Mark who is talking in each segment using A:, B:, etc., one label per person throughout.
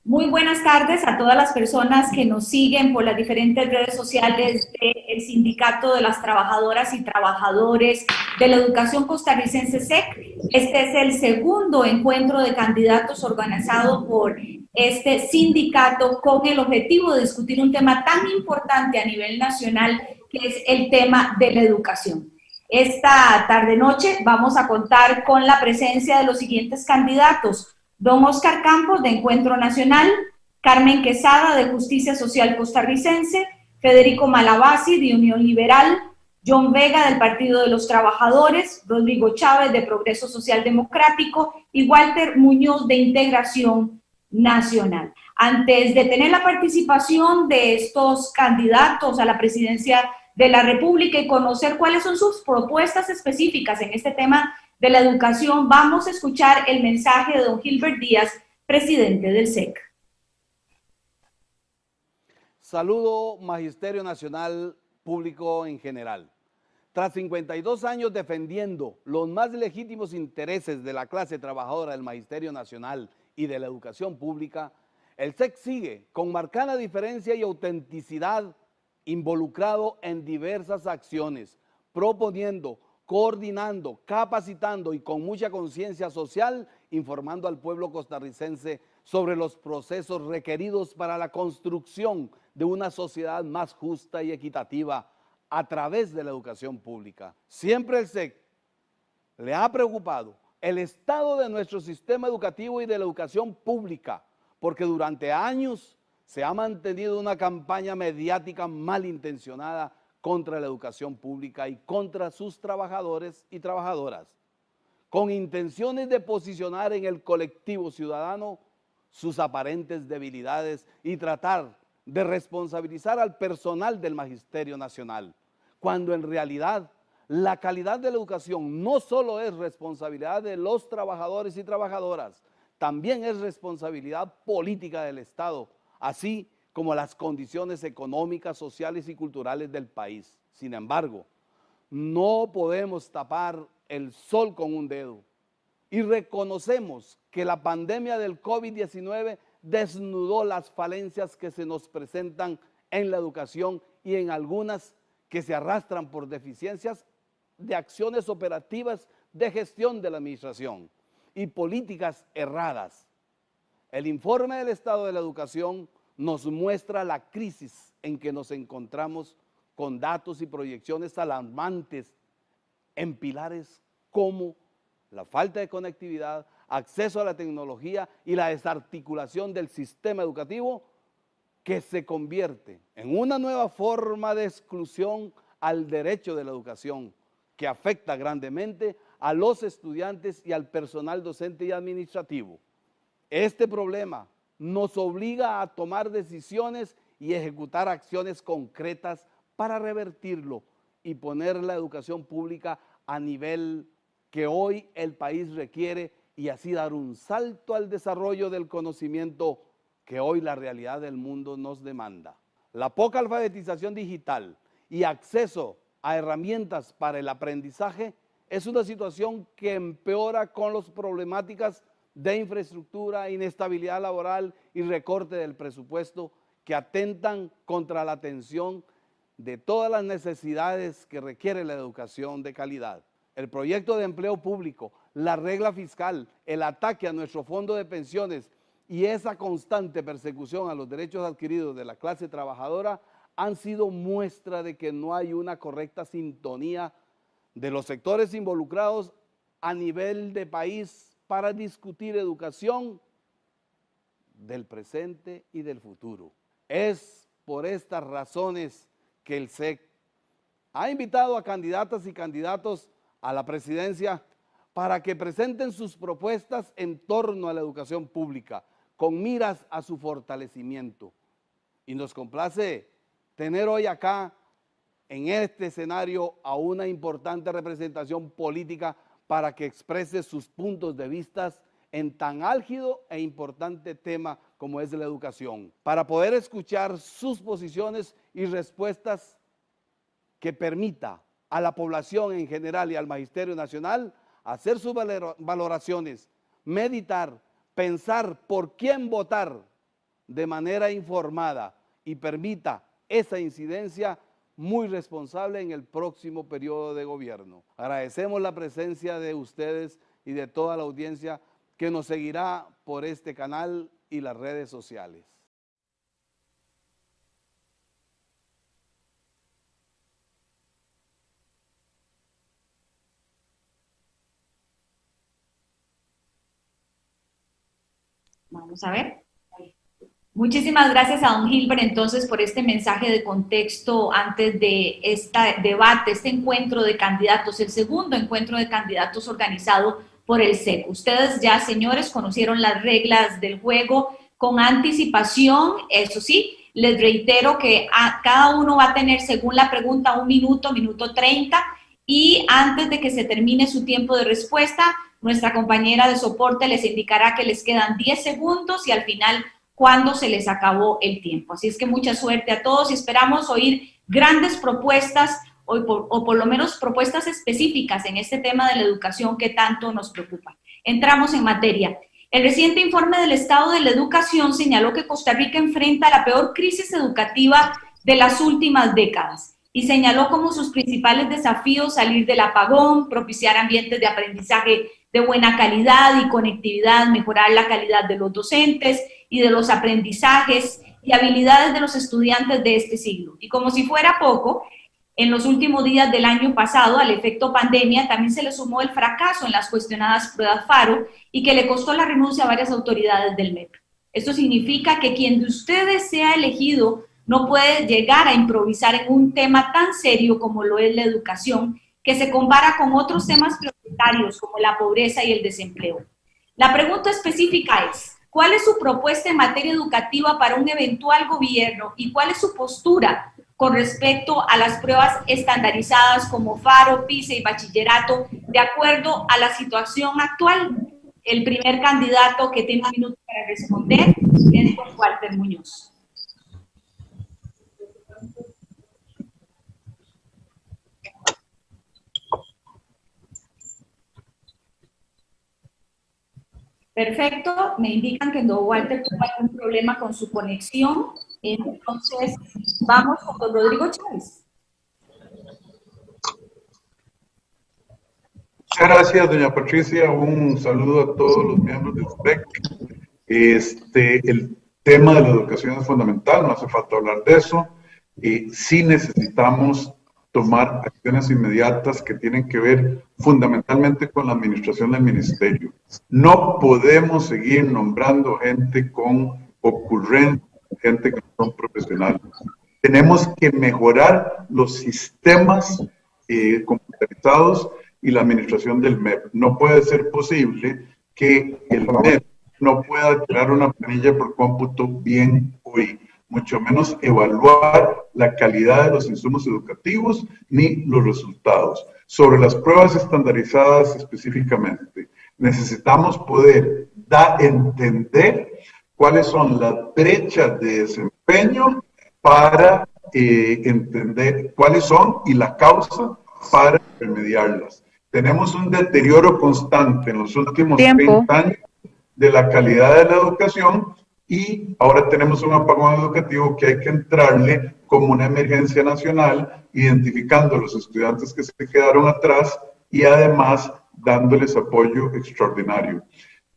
A: Muy buenas tardes a todas las personas que nos siguen por las diferentes redes sociales del Sindicato de las Trabajadoras y Trabajadores de la Educación Costarricense SEC. Este es el segundo encuentro de candidatos organizado por este sindicato con el objetivo de discutir un tema tan importante a nivel nacional que es el tema de la educación. Esta tarde-noche vamos a contar con la presencia de los siguientes candidatos: don Oscar Campos, de Encuentro Nacional; Carmen Quesada, de Justicia Social Costarricense; Federico Malabasi, de Unión Liberal; John Vega, del Partido de los Trabajadores; Rodrigo Chávez, de Progreso Social Democrático; y Walter Muñoz, de Integración Nacional. Antes de tener la participación de estos candidatos a la presidencia de la República y conocer cuáles son sus propuestas específicas en este tema de la educación, vamos a escuchar el mensaje de don Gilbert Díaz, presidente del SEC.
B: Saludo, Magisterio Nacional, público en general. Tras 52 años defendiendo los más legítimos intereses de la clase trabajadora del Magisterio Nacional y de la educación pública, el SEC sigue con marcada diferencia y autenticidad involucrado en diversas acciones, proponiendo, coordinando, capacitando y con mucha conciencia social, informando al pueblo costarricense sobre los procesos requeridos para la construcción de una sociedad más justa y equitativa a través de la educación pública. Siempre el SEC le ha preocupado el estado de nuestro sistema educativo y de la educación pública, porque durante años se ha mantenido una campaña mediática malintencionada contra la educación pública y contra sus trabajadores y trabajadoras, con intenciones de posicionar en el colectivo ciudadano sus aparentes debilidades y tratar de responsabilizar al personal del Magisterio Nacional, cuando en realidad la calidad de la educación no solo es responsabilidad de los trabajadores y trabajadoras, también es responsabilidad política del Estado, así como las condiciones económicas, sociales y culturales del país. Sin embargo, no podemos tapar el sol con un dedo y reconocemos que la pandemia del COVID-19 desnudó las falencias que se nos presentan en la educación y en algunas que se arrastran por deficiencias de acciones operativas de gestión de la administración y políticas erradas. El informe del estado de la educación nos muestra la crisis en que nos encontramos con datos y proyecciones alarmantes en pilares como la falta de conectividad, acceso a la tecnología y la desarticulación del sistema educativo, que se convierte en una nueva forma de exclusión al derecho de la educación, que afecta grandemente a los estudiantes y al personal docente y administrativo. Este problema nos obliga a tomar decisiones y ejecutar acciones concretas para revertirlo y poner la educación pública a nivel que hoy el país requiere y así dar un salto al desarrollo del conocimiento que hoy la realidad del mundo nos demanda. La poca alfabetización digital y acceso a herramientas para el aprendizaje es una situación que empeora con las problemáticas de infraestructura, inestabilidad laboral y recorte del presupuesto que atentan contra la atención de todas las necesidades que requiere la educación de calidad. El proyecto de empleo público, la regla fiscal, el ataque a nuestro fondo de pensiones y esa constante persecución a los derechos adquiridos de la clase trabajadora han sido muestra de que no hay una correcta sintonía de los sectores involucrados a nivel de país para discutir educación del presente y del futuro. Es por estas razones que el SEC ha invitado a candidatas y candidatos a la presidencia para que presenten sus propuestas en torno a la educación pública, con miras a su fortalecimiento. Y nos complace tener hoy acá, en este escenario, a una importante representación política para que exprese sus puntos de vista en tan álgido e importante tema como es la educación, para poder escuchar sus posiciones y respuestas que permita a la población en general y al Magisterio Nacional hacer sus valoraciones, meditar, pensar por quién votar de manera informada y permita esa incidencia muy responsable en el próximo periodo de gobierno. Agradecemos la presencia de ustedes y de toda la audiencia que nos seguirá por este canal y las redes sociales.
A: Vamos a ver. Muchísimas gracias a don Gilbert entonces por este mensaje de contexto antes de este debate, este encuentro de candidatos, el segundo encuentro de candidatos organizado por el SEC. Ustedes ya, señores, conocieron las reglas del juego con anticipación. Eso sí, les reitero que cada uno va a tener, según la pregunta, 1 minuto, minuto 30, y antes de que se termine su tiempo de respuesta, nuestra compañera de soporte les indicará que les quedan 10 segundos y al final cuando se les acabó el tiempo. Así es que mucha suerte a todos y esperamos oír grandes propuestas o por lo menos propuestas específicas en este tema de la educación que tanto nos preocupa. Entramos en materia. El reciente informe del Estado de la Educación señaló que Costa Rica enfrenta la peor crisis educativa de las últimas décadas y señaló como sus principales desafíos salir del apagón, propiciar ambientes de aprendizaje de buena calidad y conectividad, mejorar la calidad de los docentes y de los aprendizajes y habilidades de los estudiantes de este siglo. Y como si fuera poco, en los últimos días del año pasado, al efecto pandemia, también se le sumó el fracaso en las cuestionadas pruebas FARO y que le costó la renuncia a varias autoridades del MEP. Esto significa que quien de ustedes sea elegido no puede llegar a improvisar en un tema tan serio como lo es la educación, que se compara con otros temas prioritarios como la pobreza y el desempleo. La pregunta específica es, ¿cuál es su propuesta en materia educativa para un eventual gobierno y cuál es su postura con respecto a las pruebas estandarizadas como FARO, PISA y bachillerato de acuerdo a la situación actual? El primer candidato que tiene 1 minuto para responder es don Walter Muñoz. Perfecto, me indican que don Walter tuvo algún problema con su conexión, entonces vamos con don Rodrigo Chávez.
C: Muchas gracias, doña Patricia, un saludo a todos los miembros del SPEC. El tema de la educación es fundamental, no hace falta hablar de eso, sí necesitamos tomar acciones inmediatas que tienen que ver fundamentalmente con la administración del ministerio. No podemos seguir nombrando gente con ocurrencia, gente que no son profesionales. Tenemos que mejorar los sistemas computarizados y la administración del MEP. No puede ser posible que el MEP no pueda crear una planilla por cómputo bien hoy, mucho menos evaluar la calidad de los insumos educativos ni los resultados. Sobre las pruebas estandarizadas específicamente, necesitamos poder entender cuáles son las brechas de desempeño para entender cuáles son y la causa para remediarlas. Tenemos un deterioro constante en los últimos 30 años de la calidad de la educación y ahora tenemos un apagón educativo que hay que entrarle como una emergencia nacional, identificando a los estudiantes que se quedaron atrás y además dándoles apoyo extraordinario.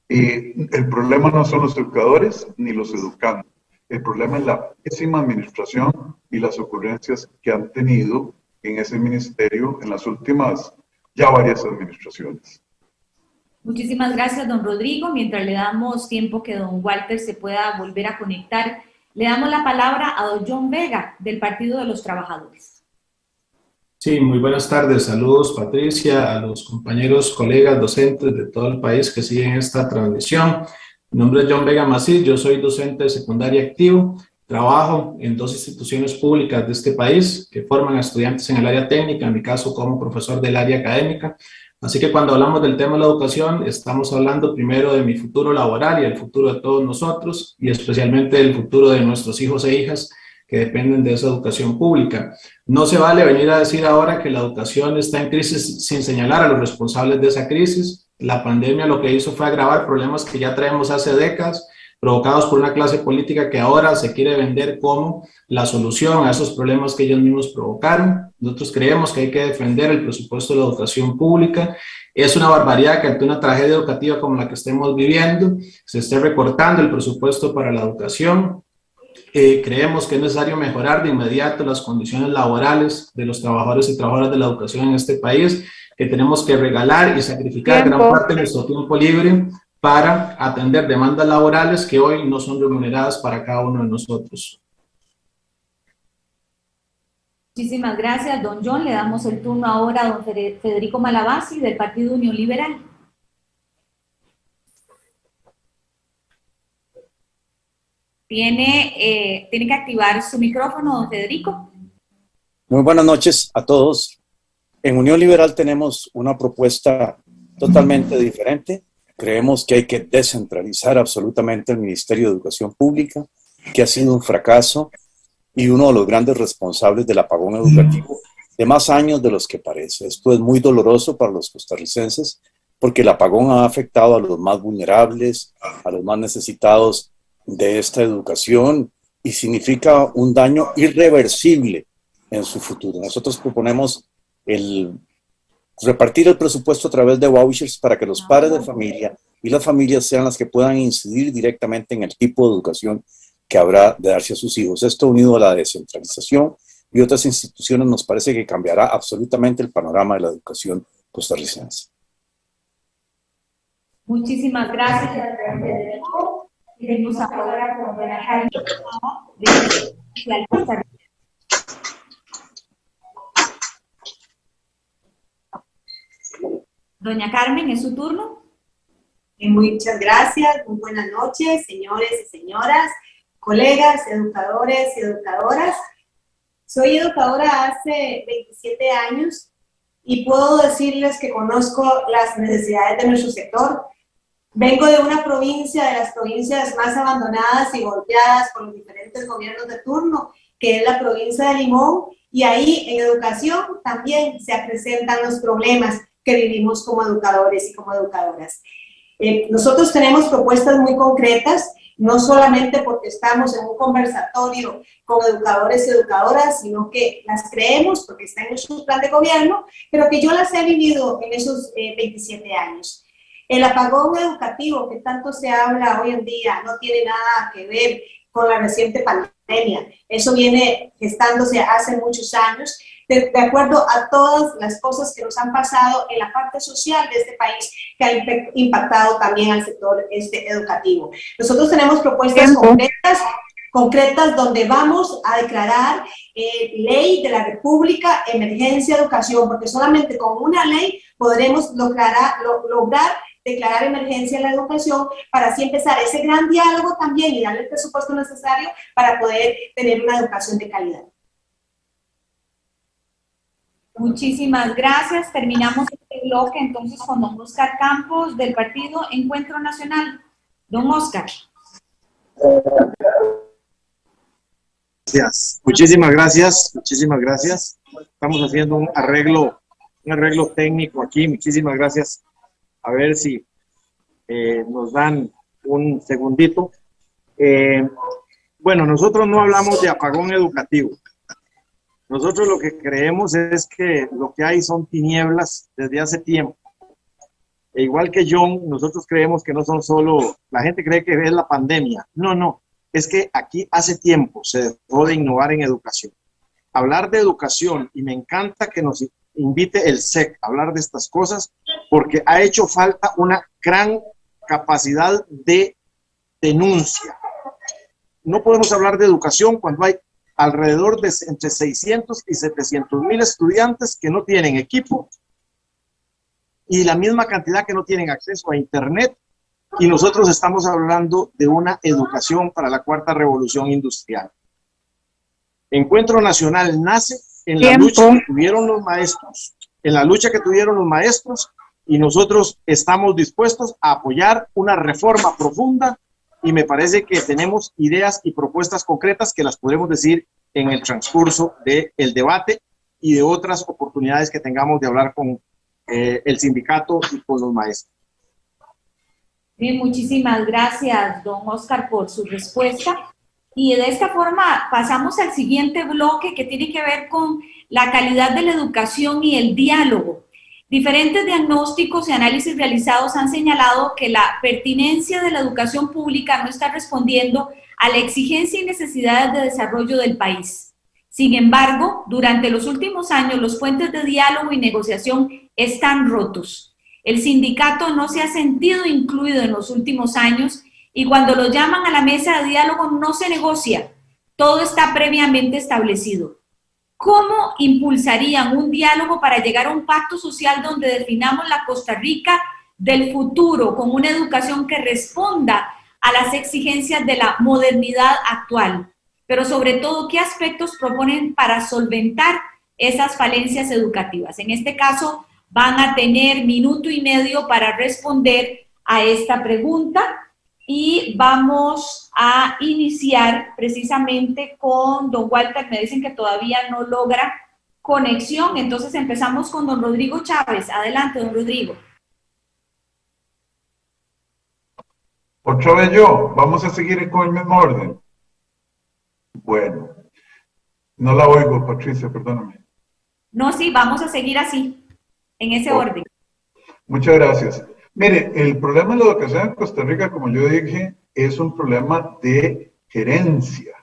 C: El problema no son los educadores ni los educandos, el problema es la pésima administración y las ocurrencias que han tenido en ese ministerio en las últimas ya varias administraciones.
A: Muchísimas gracias, don Rodrigo. Mientras le damos tiempo que don Walter se pueda volver a conectar, le damos la palabra a don John Vega, del Partido de los Trabajadores.
D: Sí, muy buenas tardes. Saludos, Patricia, a los compañeros, colegas, docentes de todo el país que siguen esta transmisión. Mi nombre es John Vega Macís, yo soy docente de secundaria activo. Trabajo en 2 instituciones públicas de este país que forman a estudiantes en el área técnica, en mi caso como profesor del área académica. Así que cuando hablamos del tema de la educación, estamos hablando primero de mi futuro laboral y el futuro de todos nosotros, y especialmente del futuro de nuestros hijos e hijas que dependen de esa educación pública. No se vale venir a decir ahora que la educación está en crisis sin señalar a los responsables de esa crisis. La pandemia lo que hizo fue agravar problemas que ya traemos hace décadas, provocados por una clase política que ahora se quiere vender como la solución a esos problemas que ellos mismos provocaron. Nosotros creemos que hay que defender el presupuesto de la educación pública. Es una barbaridad que ante una tragedia educativa como la que estemos viviendo se esté recortando el presupuesto para la educación. Creemos que es necesario mejorar de inmediato las condiciones laborales de los trabajadores y trabajadoras de la educación en este país, que tenemos que regalar y sacrificar gran parte de nuestro tiempo libre para atender demandas laborales que hoy no son remuneradas para cada uno de nosotros.
A: Muchísimas gracias, don John. Le damos el turno ahora a don Federico Malavasi, del Partido Unión Liberal. Tiene que activar su micrófono, don Federico.
E: Muy buenas noches a todos. En Unión Liberal tenemos una propuesta totalmente diferente. Creemos que hay que descentralizar absolutamente el Ministerio de Educación Pública, que ha sido un fracaso y uno de los grandes responsables del apagón educativo de más años de los que parece. Esto es muy doloroso para los costarricenses porque el apagón ha afectado a los más vulnerables, a los más necesitados de esta educación y significa un daño irreversible en su futuro. Nosotros proponemos repartir el presupuesto a través de vouchers para que los padres de familia y las familias sean las que puedan incidir directamente en el tipo de educación que habrá de darse a sus hijos. Esto unido a la descentralización y otras instituciones nos parece que cambiará absolutamente el panorama de la educación costarricense.
A: Muchísimas gracias, Federico. Queremos ahora con doña Carmen de Costa Rica. Doña Carmen, ¿es su turno?
F: Muchas gracias, muy buenas noches, señores y señoras, colegas, educadores y educadoras. Soy educadora hace 27 años y puedo decirles que conozco las necesidades de nuestro sector. Vengo de una provincia, de las provincias más abandonadas y golpeadas por los diferentes gobiernos de turno, que es la provincia de Limón, y ahí en educación también se presentan los problemas que vivimos como educadores y como educadoras. Nosotros tenemos propuestas muy concretas, no solamente porque estamos en un conversatorio con educadores y educadoras, sino que las creemos porque está en nuestro plan de gobierno, pero que yo las he vivido en esos 27 años. El apagón educativo que tanto se habla hoy en día no tiene nada que ver con la reciente pandemia. Eso viene gestándose hace muchos años, de acuerdo a todas las cosas que nos han pasado en la parte social de este país, que ha impactado también al sector educativo. Nosotros tenemos propuestas concretas donde vamos a declarar ley de la República, emergencia educación, porque solamente con una ley podremos lograr declarar emergencia en la educación para así empezar ese gran diálogo también y darle el presupuesto necesario para poder tener una educación de calidad.
A: Muchísimas gracias. Terminamos este bloque entonces con don Oscar Campos del Partido Encuentro Nacional. Don Oscar.
G: Gracias. Muchísimas gracias. Muchísimas gracias. Estamos haciendo un arreglo técnico aquí. Muchísimas gracias. A ver si nos dan un segundito. Bueno, nosotros no hablamos de apagón educativo. Nosotros lo que creemos es que lo que hay son tinieblas desde hace tiempo. E igual que John, nosotros creemos que no son solo, la gente cree que es la pandemia. No, no, es que aquí hace tiempo se dejó de innovar en educación. Hablar de educación, y me encanta que nos invite el SEC a hablar de estas cosas, porque ha hecho falta una gran capacidad de denuncia. No podemos hablar de educación cuando hay alrededor de entre 600 y 700 mil estudiantes que no tienen equipo y la misma cantidad que no tienen acceso a internet, y nosotros estamos hablando de una educación para la cuarta revolución industrial. Encuentro Nacional nace en la lucha que tuvieron los maestros, y nosotros estamos dispuestos a apoyar una reforma profunda, y me parece que tenemos ideas y propuestas concretas que las podremos decir en el transcurso del debate y de otras oportunidades que tengamos de hablar con el sindicato y con los maestros.
A: Bien, muchísimas gracias, don Oscar, por su respuesta. Y de esta forma pasamos al siguiente bloque que tiene que ver con la calidad de la educación y el diálogo. Diferentes diagnósticos y análisis realizados han señalado que la pertinencia de la educación pública no está respondiendo a la exigencia y necesidades de desarrollo del país. Sin embargo, durante los últimos años, los puentes de diálogo y negociación están rotos. El sindicato no se ha sentido incluido en los últimos años y cuando lo llaman a la mesa de diálogo no se negocia. Todo está previamente establecido. ¿Cómo impulsarían un diálogo para llegar a un pacto social donde definamos la Costa Rica del futuro con una educación que responda a las exigencias de la modernidad actual? Pero sobre todo, ¿qué aspectos proponen para solventar esas falencias educativas? En este caso, van a tener 1 minuto y medio para responder a esta pregunta y vamos a iniciar precisamente con don Walter. Me dicen que todavía no logra conexión, entonces empezamos con don Rodrigo Chávez. Adelante, don Rodrigo.
C: Otra vez yo, vamos a seguir con el mismo orden. Bueno, no la oigo, Patricia, perdóname.
A: No, sí, vamos a seguir así, en ese orden.
C: Muchas gracias. Mire, el problema de la educación en Costa Rica, como yo dije, es un problema de gerencia.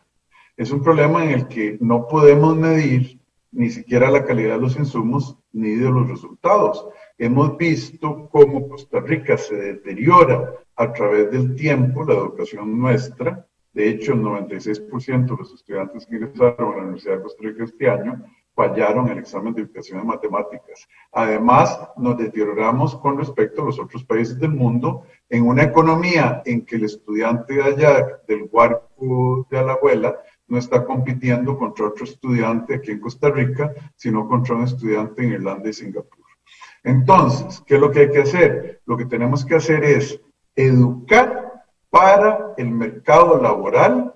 C: Es un problema en el que no podemos medir ni siquiera la calidad de los insumos ni de los resultados. Hemos visto cómo Costa Rica se deteriora a través del tiempo, la educación nuestra. De hecho, el 96% de los estudiantes que ingresaron a la Universidad de Costa Rica este año fallaron el examen de educación en matemáticas. Además, nos deterioramos con respecto a los otros países del mundo en una economía en que el estudiante de allá, del Huarco de Alajuela, no está compitiendo contra otro estudiante aquí en Costa Rica, sino contra un estudiante en Irlanda y Singapur. Entonces, ¿qué es lo que hay que hacer? Lo que tenemos que hacer es educar para el mercado laboral,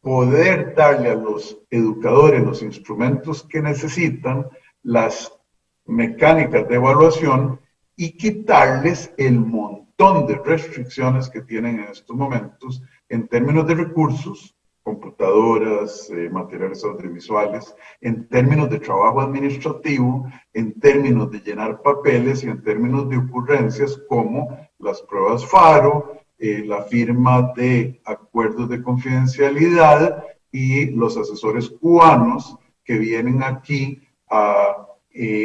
C: poder darle a los educadores los instrumentos que necesitan, las mecánicas de evaluación y quitarles el montón de restricciones que tienen en estos momentos en términos de recursos, computadoras, materiales audiovisuales, en términos de trabajo administrativo, en términos de llenar papeles y en términos de ocurrencias como las pruebas FARO, la firma de acuerdos de confidencialidad y los asesores cubanos que vienen aquí a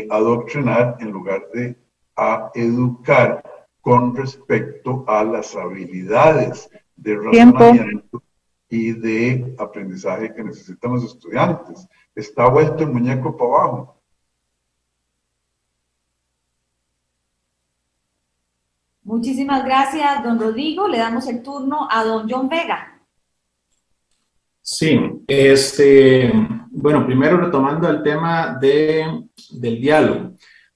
C: adoctrinar en lugar de a educar con respecto a las habilidades de razonamiento y de aprendizaje que necesitan los estudiantes. Está vuelto el muñeco para abajo.
A: Muchísimas gracias, don Rodrigo. Le damos el turno a don John Vega.
D: Sí, bueno, primero retomando el tema del diálogo.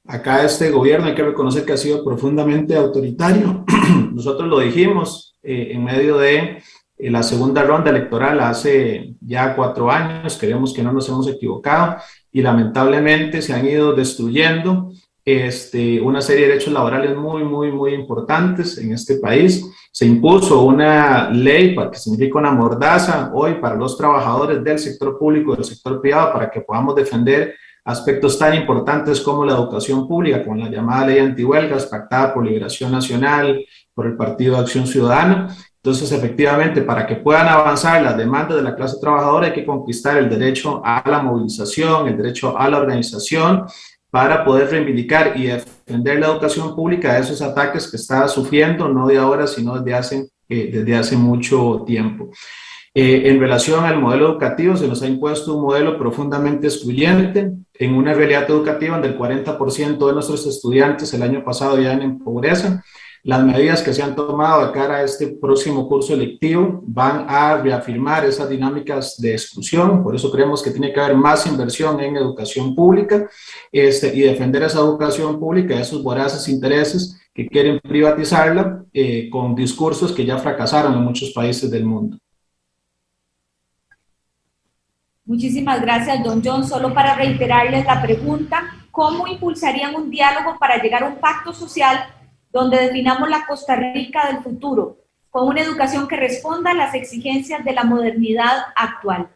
D: Acá este gobierno hay que reconocer que ha sido profundamente autoritario. Nosotros lo dijimos en medio de la segunda ronda electoral hace ya 4 años, creemos que no nos hemos equivocado y lamentablemente se han ido destruyendo una serie de derechos laborales muy importantes en este país. Se impuso una ley que significa una mordaza hoy para los trabajadores del sector público y del sector privado para que podamos defender aspectos tan importantes como la educación pública, con la llamada ley antihuelgas pactada por Liberación Nacional, por el Partido de Acción Ciudadana. Entonces, efectivamente, para que puedan avanzar las demandas de la clase trabajadora hay que conquistar el derecho a la movilización, el derecho a la organización, para poder reivindicar y defender la educación pública de esos ataques que está sufriendo, no de ahora, sino desde hace mucho tiempo. En relación al modelo educativo, se nos ha impuesto un modelo profundamente excluyente, en una realidad educativa donde el 40% de nuestros estudiantes el año pasado vivían en pobreza. Las medidas que se han tomado de cara a este próximo curso electivo van a reafirmar esas dinámicas de exclusión, por eso creemos que tiene que haber más inversión en educación pública y defender esa educación pública de esos voraces intereses que quieren privatizarla con discursos que ya fracasaron en muchos países del mundo.
A: Muchísimas gracias, don John. Solo para reiterarles la pregunta, ¿cómo impulsarían un diálogo para llegar a un pacto social donde definamos la Costa Rica del futuro, con una educación que responda a las exigencias de la modernidad actual?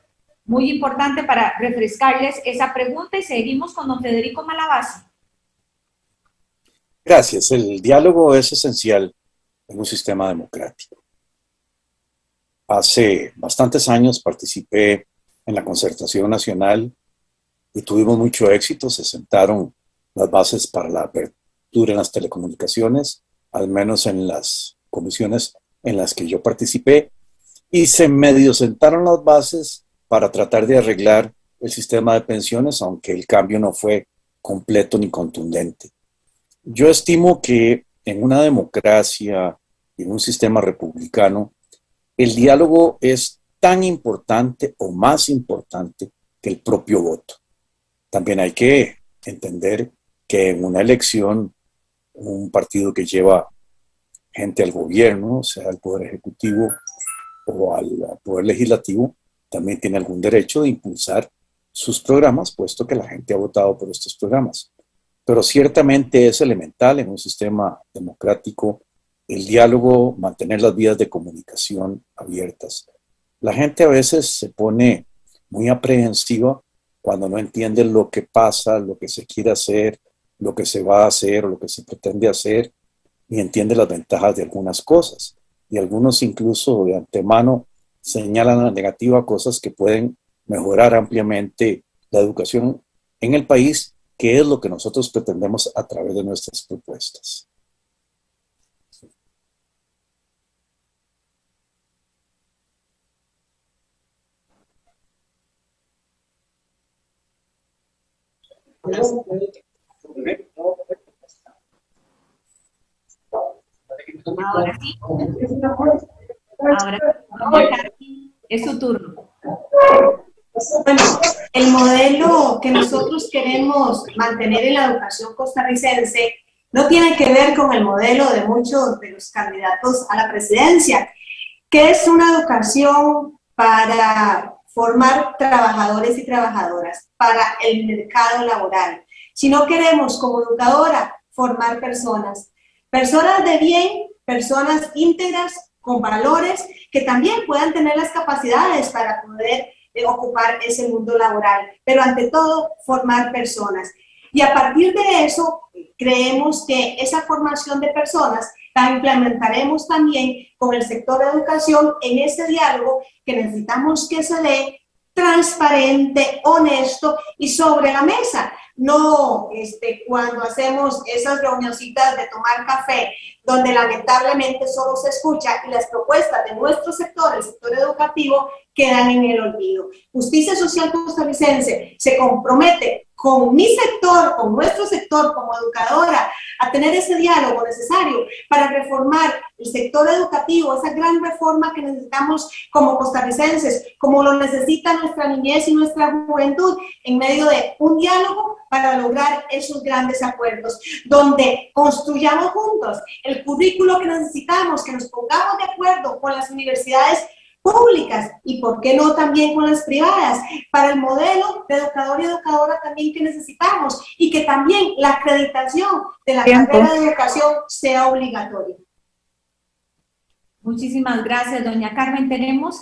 A: Muy importante para refrescarles esa pregunta y seguimos con don Federico Malavasi.
E: Gracias. El diálogo es esencial en un sistema democrático. Hace bastantes años participé en la concertación nacional y tuvimos mucho éxito. Se sentaron las bases para la apertura en las telecomunicaciones, al menos en las comisiones en las que yo participé, y se medio sentaron las bases para tratar de arreglar el sistema de pensiones, aunque el cambio no fue completo ni contundente. Yo estimo que en una democracia, en un sistema republicano, el diálogo es tan importante o más importante que el propio voto. También hay que entender que en una elección, un partido que lleva gente al gobierno, sea al Poder Ejecutivo o al Poder Legislativo, también tiene algún derecho de impulsar sus programas, puesto que la gente ha votado por estos programas. Pero ciertamente es elemental en un sistema democrático el diálogo, mantener las vías de comunicación abiertas. La gente a veces se pone muy aprehensiva cuando no entiende lo que pasa, lo que se quiere hacer, lo que se va a hacer o lo que se pretende hacer, y entiende las ventajas de algunas cosas. Y algunos incluso de antemano señalan a la negativa cosas que pueden mejorar ampliamente la educación en el país, que es lo que nosotros pretendemos a través de nuestras propuestas.
A: Ahora sí. Ahora, doña Carmen, es su turno.
F: Bueno, el modelo que nosotros queremos mantener en la educación costarricense no tiene que ver con el modelo de muchos de los candidatos a la presidencia, que es una educación para formar trabajadores y trabajadoras para el mercado laboral. Si no queremos como educadora formar personas de bien, personas íntegras, con valores, que también puedan tener las capacidades para poder ocupar ese mundo laboral, pero ante todo formar personas. Y a partir de eso, creemos que esa formación de personas la implementaremos también con el sector de educación en ese diálogo que necesitamos que se dé transparente, honesto y sobre la mesa. No cuando hacemos esas reunioncitas de tomar café, donde lamentablemente solo se escucha y las propuestas de nuestro sector, el sector educativo, quedan en el olvido. Justicia Social Costarricense se compromete con mi sector, con nuestro sector como educadora, a tener ese diálogo necesario para reformar el sector educativo, esa gran reforma que necesitamos como costarricenses, como lo necesita nuestra niñez y nuestra juventud, en medio de un diálogo para lograr esos grandes acuerdos, donde construyamos juntos el currículo que necesitamos, que nos pongamos de acuerdo con las universidades públicas y por qué no también con las privadas, para el modelo de educador y educadora también que necesitamos, y que también la acreditación de la carrera de educación sea obligatoria.
A: Muchísimas gracias, doña Carmen. Tenemos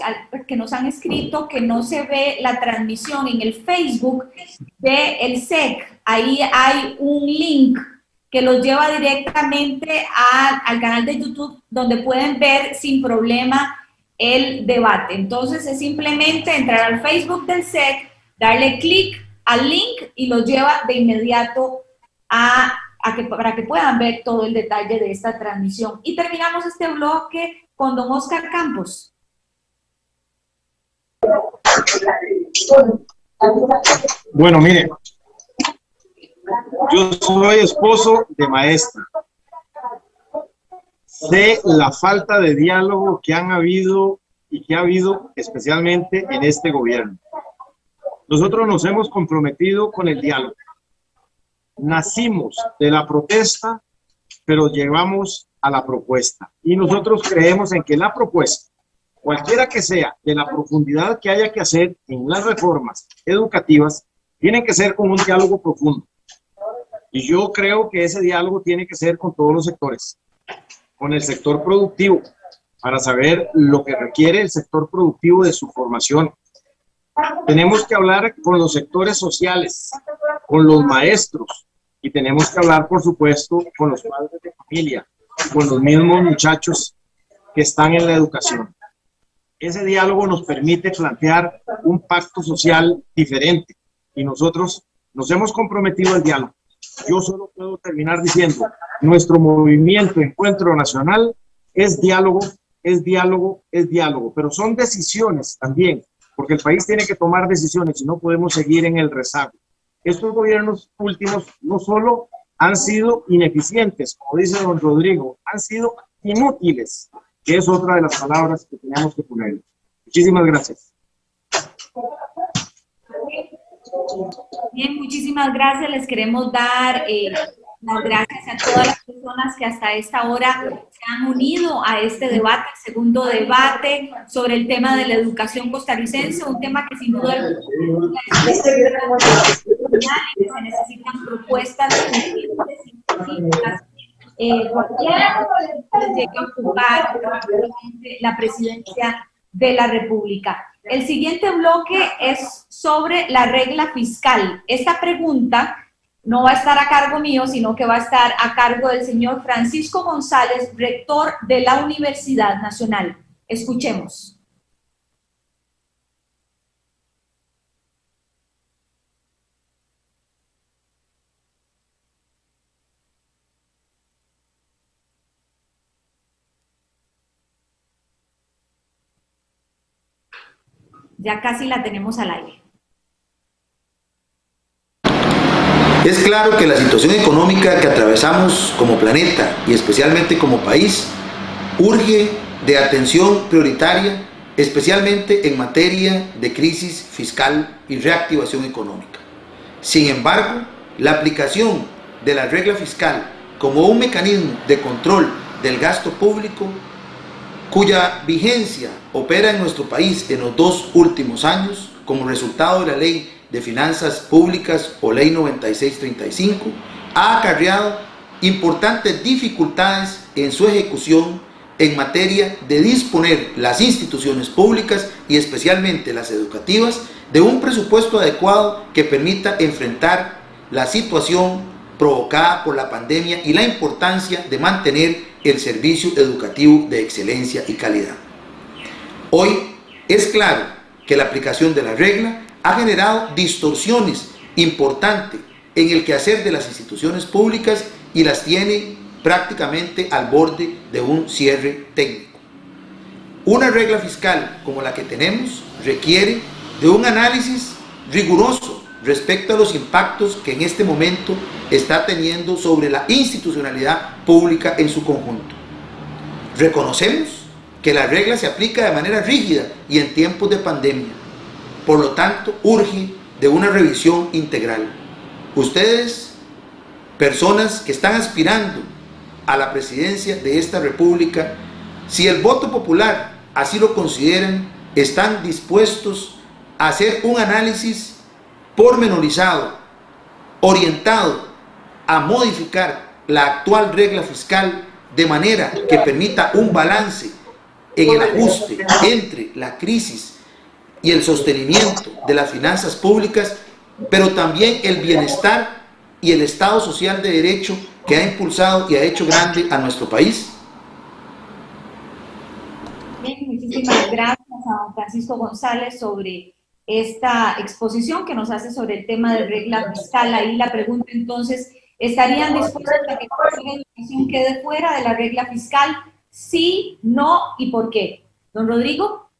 A: que nos han escrito que no se ve la transmisión en el Facebook del SEC. Ahí hay un link que los lleva directamente al canal de YouTube, donde pueden ver sin problema el debate. Entonces es simplemente entrar al Facebook del SEC, darle clic al link y los lleva de inmediato para que puedan ver todo el detalle de esta transmisión. Y terminamos este bloque con don Oscar Campos.
G: Bueno, mire, yo soy esposo de maestra. Sé la falta de diálogo que han habido y que ha habido especialmente en este gobierno. Nosotros nos hemos comprometido con el diálogo. Nacimos de la protesta, pero llegamos a la propuesta. Y nosotros creemos en que la propuesta cualquiera que sea, de la profundidad que haya que hacer en las reformas educativas, tienen que ser con un diálogo profundo. Y yo creo que ese diálogo tiene que ser con todos los sectores, con el sector productivo, para saber lo que requiere el sector productivo de su formación. Tenemos que hablar con los sectores sociales, con los maestros, y tenemos que hablar, por supuesto, con los padres de familia, con los mismos muchachos que están en la educación. Ese diálogo nos permite plantear un pacto social diferente y nosotros nos hemos comprometido al diálogo. Yo solo puedo terminar diciendo, nuestro movimiento Encuentro Nacional es diálogo, es diálogo, es diálogo, pero son decisiones también, porque el país tiene que tomar decisiones y no podemos seguir en el rezago. Estos gobiernos últimos no solo han sido ineficientes, como dice don Rodrigo, han sido inútiles, que es otra de las palabras que tenemos que poner. Muchísimas gracias.
A: Bien, muchísimas gracias. Les queremos dar las gracias a todas las personas que hasta esta hora se han unido a este debate, el segundo debate sobre el tema de la educación costarricense, un tema que sin duda y que se necesitan propuestas específicas. Cualquiera que llegue a ocupar la presidencia de la República. El siguiente bloque es sobre la regla fiscal. Esta pregunta no va a estar a cargo mío, sino que va a estar a cargo del señor Francisco González, rector de la Universidad Nacional. Escuchemos. Ya casi la tenemos al aire.
H: Es claro que la situación económica que atravesamos como planeta y especialmente como país urge de atención prioritaria, especialmente en materia de crisis fiscal y reactivación económica. Sin embargo, la aplicación de la regla fiscal como un mecanismo de control del gasto público, cuya vigencia opera en nuestro país en los 2 últimos años como resultado de la Ley de Finanzas Públicas o Ley 9635, ha acarreado importantes dificultades en su ejecución en materia de disponer las instituciones públicas y especialmente las educativas de un presupuesto adecuado que permita enfrentar la situación provocada por la pandemia y la importancia de mantener el servicio educativo de excelencia y calidad. Hoy es claro que la aplicación de la regla ha generado distorsiones importantes en el quehacer de las instituciones públicas y las tiene prácticamente al borde de un cierre técnico. Una regla fiscal como la que tenemos requiere de un análisis riguroso respecto a los impactos que en este momento está teniendo sobre la institucionalidad pública en su conjunto. Reconocemos que la regla se aplica de manera rígida y en tiempos de pandemia. Por lo tanto, urge de una revisión integral. Ustedes, personas que están aspirando a la presidencia de esta república, si el voto popular así lo consideran, están dispuestos a hacer un análisis pormenorizado, orientado a modificar la actual regla fiscal de manera que permita un balance en el ajuste entre la crisis y el sostenimiento de las finanzas públicas, pero también el bienestar y el Estado social de derecho que ha impulsado y ha hecho grande a nuestro país.
A: Bien, muchísimas gracias a don Francisco González sobre esta exposición que nos hace sobre el tema de regla fiscal. Ahí la pregunta entonces, ¿estarían dispuestos a que la educación quede fuera de la regla fiscal? Sí, no y por qué. Don Rodrigo.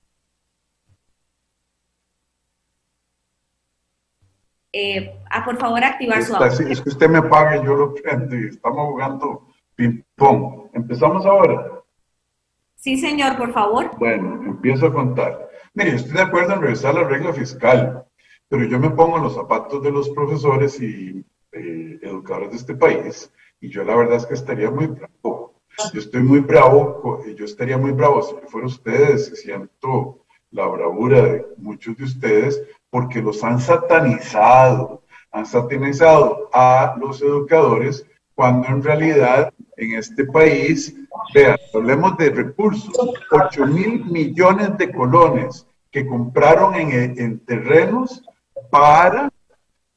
A: Por favor, activar su audio.
C: Es que usted me apaga y yo lo prendo y estamos jugando ping-pong. ¿Empezamos ahora?
A: Sí, señor, por favor.
C: Bueno, empiezo a contar. Mire, estoy de acuerdo en revisar la regla fiscal, pero yo me pongo en los zapatos de los profesores y educadores de este país, y yo la verdad es que estaría muy bravo. yo estoy muy bravo, yo estaría muy bravo si fuera ustedes, y siento la bravura de muchos de ustedes, porque los han satanizado a los educadores, cuando en realidad en este país, vean, hablemos de recursos, 8.000 millones de colones que compraron en terrenos para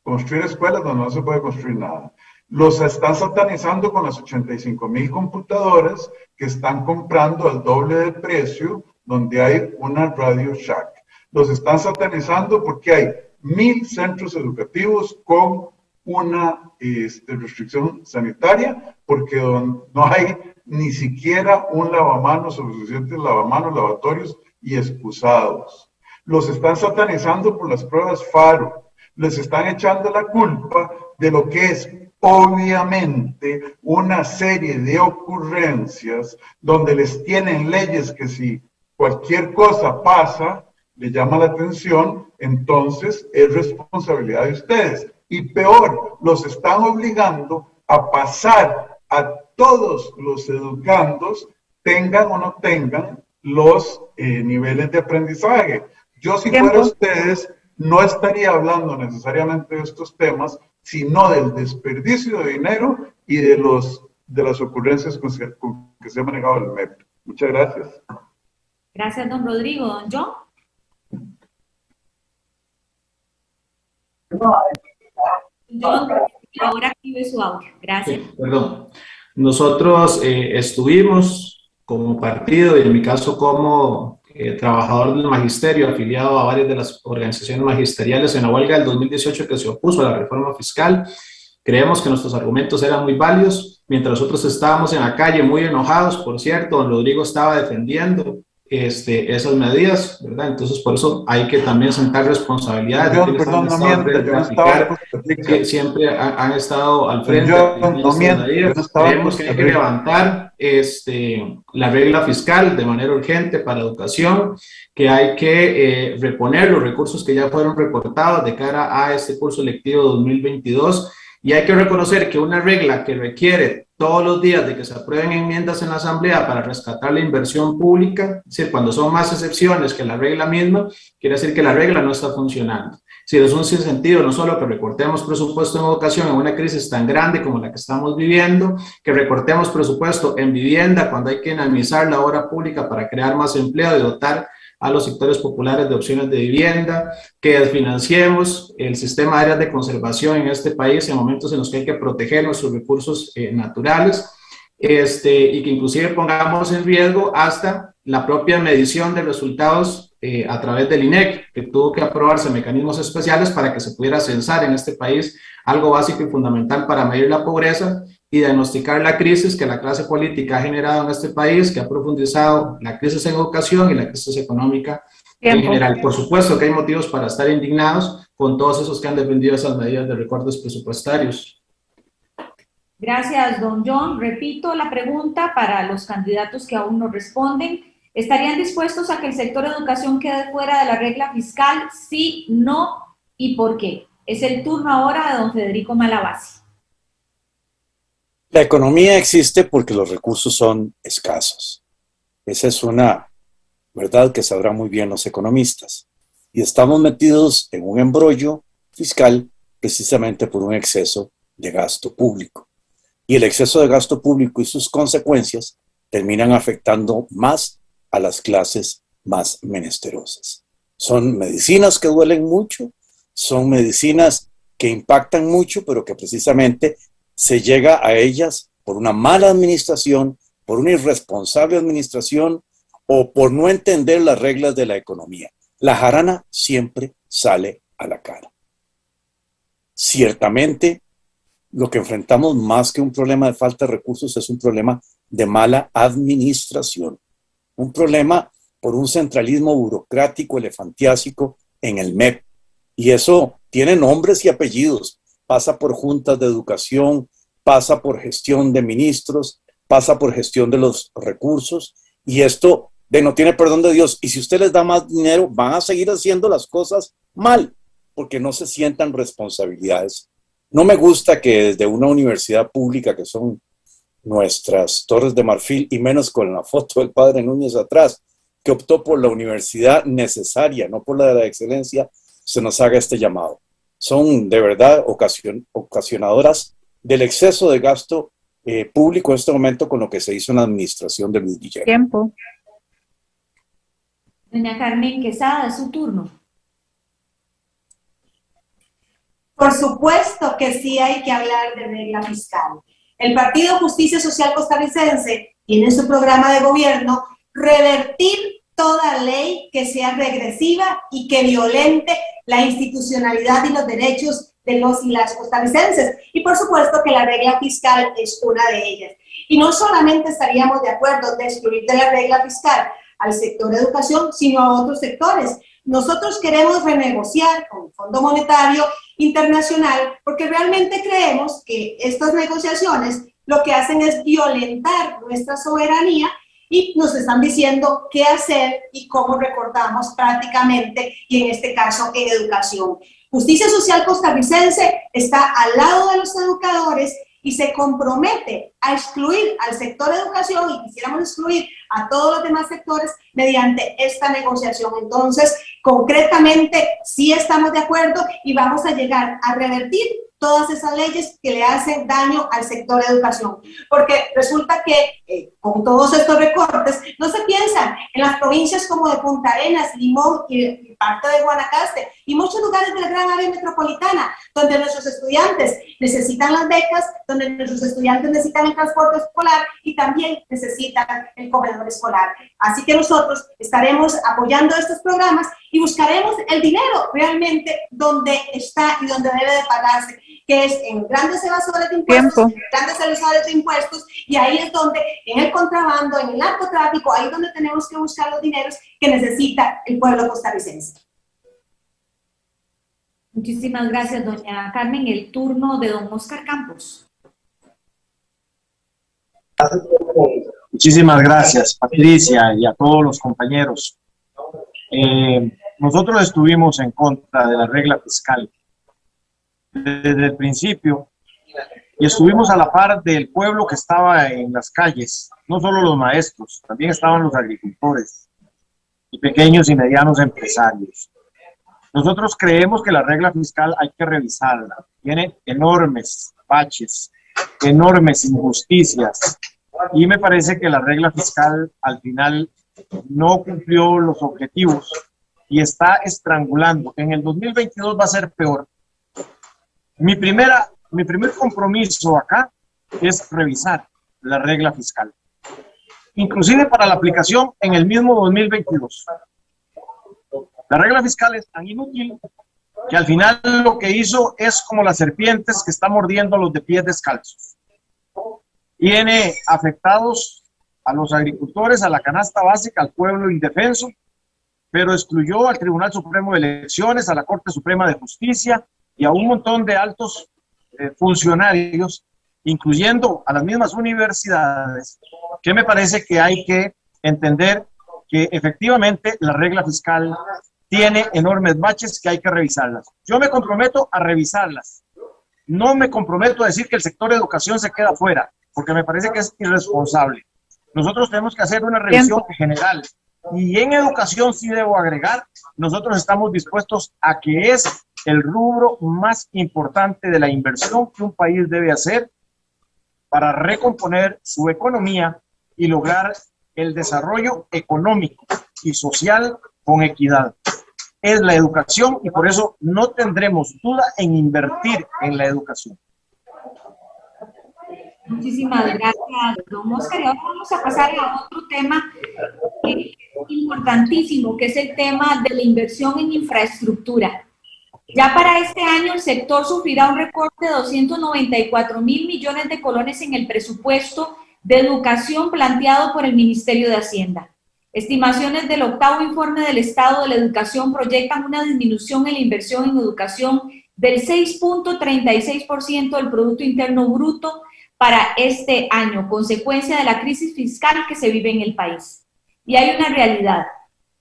C: construir escuelas donde no se puede construir nada. Los están satanizando con las 85.000 computadoras que están comprando al doble del precio, donde hay una Radio Shack. Los están satanizando porque hay 1.000 centros educativos con una restricción sanitaria, porque no hay ni siquiera un lavamanos o suficientes lavamanos, lavatorios y excusados. Los están satanizando por las pruebas FARO. Les están echando la culpa de lo que es obviamente una serie de ocurrencias donde les tienen leyes que si cualquier cosa pasa, le llama la atención, entonces es responsabilidad de ustedes. Y peor, los están obligando a pasar a todos los educandos, tengan o no tengan los niveles de aprendizaje. Yo, si fuera ustedes, no estaría hablando necesariamente de estos temas, sino del desperdicio de dinero y de las ocurrencias con que se ha manejado el MEP. Muchas gracias.
A: Gracias, don Rodrigo. ¿Don John? John, ahora active su audio. Gracias.
D: Sí, perdón. Nosotros estuvimos como partido, y en mi caso como trabajador del magisterio, afiliado a varias de las organizaciones magisteriales en la huelga del 2018 que se opuso a la reforma fiscal. Creemos que nuestros argumentos eran muy válidos. Mientras nosotros estábamos en la calle muy enojados, por cierto, don Rodrigo estaba defendiendo esas medidas, ¿verdad? Entonces, por eso hay que también sentar responsabilidades.
C: Perdón, no miente, yo no estaba
D: que siempre han estado al frente. Creemos que hay que levantar la regla fiscal de manera urgente para educación, que hay que reponer los recursos que ya fueron recortados de cara a este curso lectivo 2022, y hay que reconocer que una regla que requiere todos los días de que se aprueben enmiendas en la Asamblea para rescatar la inversión pública, es decir, cuando son más excepciones que la regla misma, quiere decir que la regla no está funcionando. Si es un sinsentido no solo que recortemos presupuesto en educación en una crisis tan grande como la que estamos viviendo, que recortemos presupuesto en vivienda cuando hay que dinamizar la obra pública para crear más empleo y dotar a los sectores populares de opciones de vivienda, que desfinanciemos el sistema de áreas de conservación en este país en momentos en los que hay que proteger nuestros recursos naturales, y que inclusive pongamos en riesgo hasta la propia medición de resultados a través del INEC, que tuvo que aprobarse mecanismos especiales para que se pudiera censar en este país algo básico y fundamental para medir la pobreza y diagnosticar la crisis que la clase política ha generado en este país, que ha profundizado la crisis en educación y la crisis económica en general. Por supuesto que hay motivos para estar indignados con todos esos que han defendido esas medidas de recortes presupuestarios.
A: Gracias, don John. Repito la pregunta para los candidatos que aún no responden. ¿Estarían dispuestos a que el sector educación quede fuera de la regla fiscal? Sí, no, ¿y por qué? Es el turno ahora de don Federico Malavasi.
E: La economía existe porque los recursos son escasos. Esa es una verdad que sabrán muy bien los economistas. Y estamos metidos en un embrollo fiscal precisamente por un exceso de gasto público. Y el exceso de gasto público y sus consecuencias terminan afectando más a las clases más menesterosas. Son medicinas que duelen mucho, son medicinas que impactan mucho, pero que precisamente se llega a ellas por una mala administración, por una irresponsable administración o por no entender las reglas de la economía. La jarana siempre sale a la cara. Ciertamente, lo que enfrentamos más que un problema de falta de recursos es un problema de mala administración. Un problema por un centralismo burocrático elefantiásico en el MEP. Y eso tiene nombres y apellidos. Pasa por juntas de educación, pasa por gestión de ministros, pasa por gestión de los recursos. Y esto no tiene perdón de Dios. Y si usted les da más dinero, van a seguir haciendo las cosas mal, porque no se sientan responsabilidades. No me gusta que desde una universidad pública, que son nuestras Torres de Marfil, y menos con la foto del padre Núñez atrás, que optó por la universidad necesaria, no por la de la excelencia, se nos haga este llamado. Son de verdad ocasionadoras del exceso de gasto público en este momento con lo que se hizo en la administración de Luis Guillermo.
I: Tiempo.
A: Doña Carmen Quesada, es su turno.
F: Por supuesto que sí hay que hablar de regla fiscal. El Partido Justicia Social Costarricense tiene en su programa de gobierno revertir toda ley que sea regresiva y que violente la institucionalidad y los derechos de los y las costarricenses. Y por supuesto que la regla fiscal es una de ellas. Y no solamente estaríamos de acuerdo de excluir de la regla fiscal al sector de educación, sino a otros sectores. Nosotros queremos renegociar con el Fondo Monetario Internacional porque realmente creemos que estas negociaciones lo que hacen es violentar nuestra soberanía y nos están diciendo qué hacer y cómo recortamos prácticamente, y en este caso en educación. Justicia Social Costarricense está al lado de los educadores y se compromete a excluir al sector educación, y quisiéramos excluir a todos los demás sectores mediante esta negociación. Entonces, concretamente, sí estamos de acuerdo y vamos a llegar a revertir todas esas leyes que le hacen daño al sector de educación. Porque resulta que con todos estos recortes no se piensan en las provincias como de Punta Arenas, Limón y parte de Guanacaste y muchos lugares de la gran área metropolitana, donde nuestros estudiantes necesitan las becas, donde nuestros estudiantes necesitan el transporte escolar y también necesitan el comedor escolar. Así que nosotros estaremos apoyando estos programas y buscaremos el dinero realmente donde está y donde debe de pagarse, que es en grandes evasores de impuestos, grandes elusores de impuestos, y ahí es donde, en el contrabando, en el narcotráfico, ahí es donde tenemos que buscar los dineros que necesita el pueblo costarricense.
A: Muchísimas gracias, doña Carmen. El turno de don Oscar Campos.
G: Muchísimas gracias, Patricia, y a todos los compañeros. Nosotros estuvimos en contra de la regla fiscal desde el principio y estuvimos a la par del pueblo que estaba en las calles, no solo los maestros, también estaban los agricultores y pequeños y medianos empresarios. Nosotros creemos que la regla fiscal hay que revisarla, tiene enormes baches, enormes injusticias, y me parece que la regla fiscal al final no cumplió los objetivos y está estrangulando. En el 2022 va a ser peor. Mi primer compromiso acá es revisar la regla fiscal, inclusive para la aplicación en el mismo 2022. La regla fiscal es tan inútil que al final lo que hizo es como las serpientes que están mordiendo a los de pies descalzos. Tiene afectados a los agricultores, a la canasta básica, al pueblo indefenso, pero excluyó al Tribunal Supremo de Elecciones, a la Corte Suprema de Justicia y a un montón de altos funcionarios, incluyendo a las mismas universidades, que me parece que hay que entender que efectivamente la regla fiscal tiene enormes baches que hay que revisarlas. Yo me comprometo a revisarlas. No me comprometo a decir que el sector de educación se queda fuera, porque me parece que es irresponsable. Nosotros tenemos que hacer una revisión general. Y en educación, sí debo agregar, nosotros estamos dispuestos a que es el rubro más importante de la inversión que un país debe hacer para recomponer su economía y lograr el desarrollo económico y social con equidad. Es la educación y por eso no tendremos duda en invertir en la educación.
A: Muchísimas gracias, don Oscar. Y ahora vamos a pasar a otro tema importantísimo, que es el tema de la inversión en infraestructura. Ya para este año el sector sufrirá un recorte de 294.000 millones de colones en el presupuesto de educación planteado por el Ministerio de Hacienda. Estimaciones del octavo informe del Estado de la Educación proyectan una disminución en la inversión en educación del 6.36% del Producto Interno Bruto para este año, consecuencia de la crisis fiscal que se vive en el país. Y hay una realidad.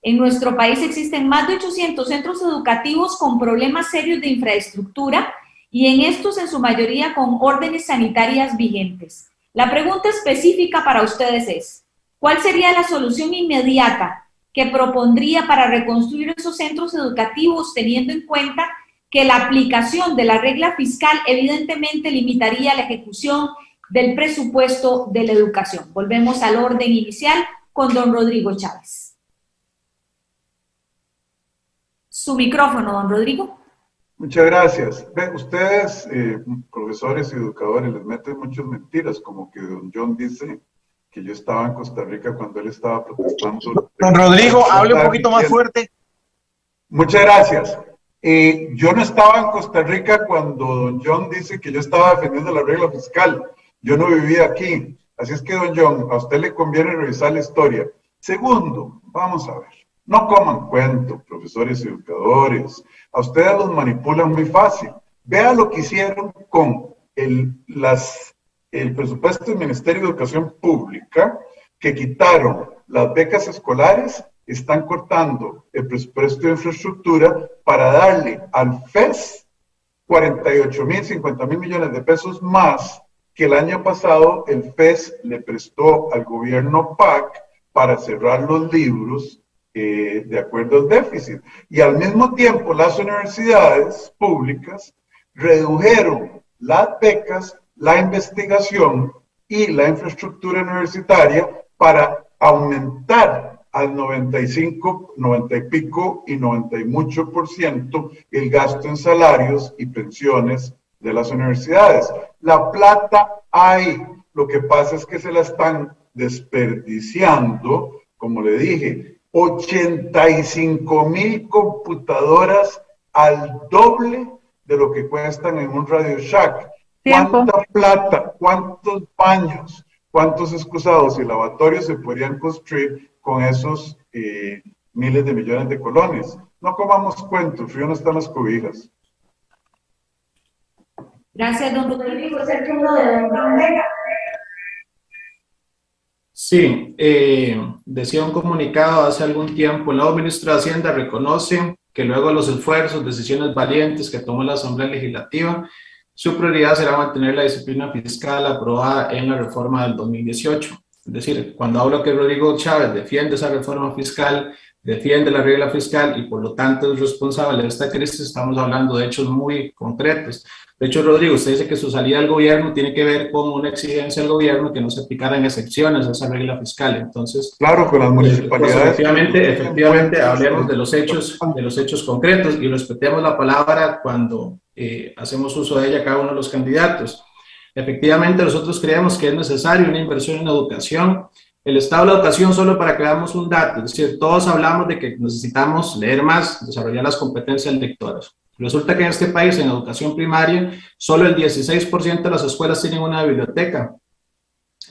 A: En nuestro país existen más de 800 centros educativos con problemas serios de infraestructura y en estos en su mayoría con órdenes sanitarias vigentes. La pregunta específica para ustedes es, ¿cuál sería la solución inmediata que propondría para reconstruir esos centros educativos teniendo en cuenta que la aplicación de la regla fiscal evidentemente limitaría la ejecución del presupuesto de la educación? Volvemos al orden inicial con don Rodrigo Chávez. Su micrófono, don Rodrigo.
C: Muchas gracias. Ustedes, profesores y educadores, les meten muchas mentiras, como que don John dice que yo estaba en Costa Rica cuando él estaba protestando.
G: Don Rodrigo, hable un poquito más fuerte.
C: Muchas gracias. Yo no estaba en Costa Rica cuando don John dice que yo estaba defendiendo la regla fiscal. Yo no vivía aquí. Así es que, don John, a usted le conviene revisar la historia. Segundo, vamos a ver. No coman cuento, profesores y educadores. A ustedes los manipulan muy fácil. Vea lo que hicieron con el presupuesto del Ministerio de Educación Pública, que quitaron las becas escolares, están cortando el presupuesto de infraestructura para darle al FES 48.000, 50.000 millones de pesos más que el año pasado el FES le prestó al gobierno PAC para cerrar los libros de acuerdo al déficit. Y al mismo tiempo las universidades públicas redujeron las becas, la investigación y la infraestructura universitaria para aumentar al 95, 90 y pico y 90 y mucho % el gasto en salarios y pensiones de las universidades. La plata hay, lo que pasa es que se la están desperdiciando, como le dije, 85.000 computadoras al doble de lo que cuestan en un Radio Shack. ¿Cuánta plata, cuántos baños, cuántos excusados y lavatorios se podrían construir con esos miles de millones de colones? No comamos cuentos, frío no están las cobijas.
A: Gracias, don Rodrigo. Es el turno de don Vega.
D: Sí, decía un comunicado hace algún tiempo, el nuevo ministro de Hacienda reconoce que luego de los esfuerzos, decisiones valientes que tomó la Asamblea Legislativa, su prioridad será mantener la disciplina fiscal aprobada en la reforma del 2018. Es decir, cuando hablo que Rodrigo Chávez defiende esa reforma fiscal, defiende la regla fiscal y por lo tanto es responsable de esta crisis, estamos hablando de hechos muy concretos. De hecho, Rodrigo, usted dice que su salida al gobierno tiene que ver con una exigencia al gobierno que no se aplicaran excepciones a esa regla fiscal. Entonces,
C: claro, con las municipalidades.
D: Pues efectivamente, hablemos de los hechos concretos y respetemos la palabra cuando hacemos uso de ella cada uno de los candidatos. Efectivamente, nosotros creemos que es necesaria una inversión en educación. El estado de la educación, solo para que veamos un dato, es decir, todos hablamos de que necesitamos leer más, desarrollar las competencias lectoras. Resulta que en este país, en educación primaria, solo el 16% de las escuelas tienen una biblioteca.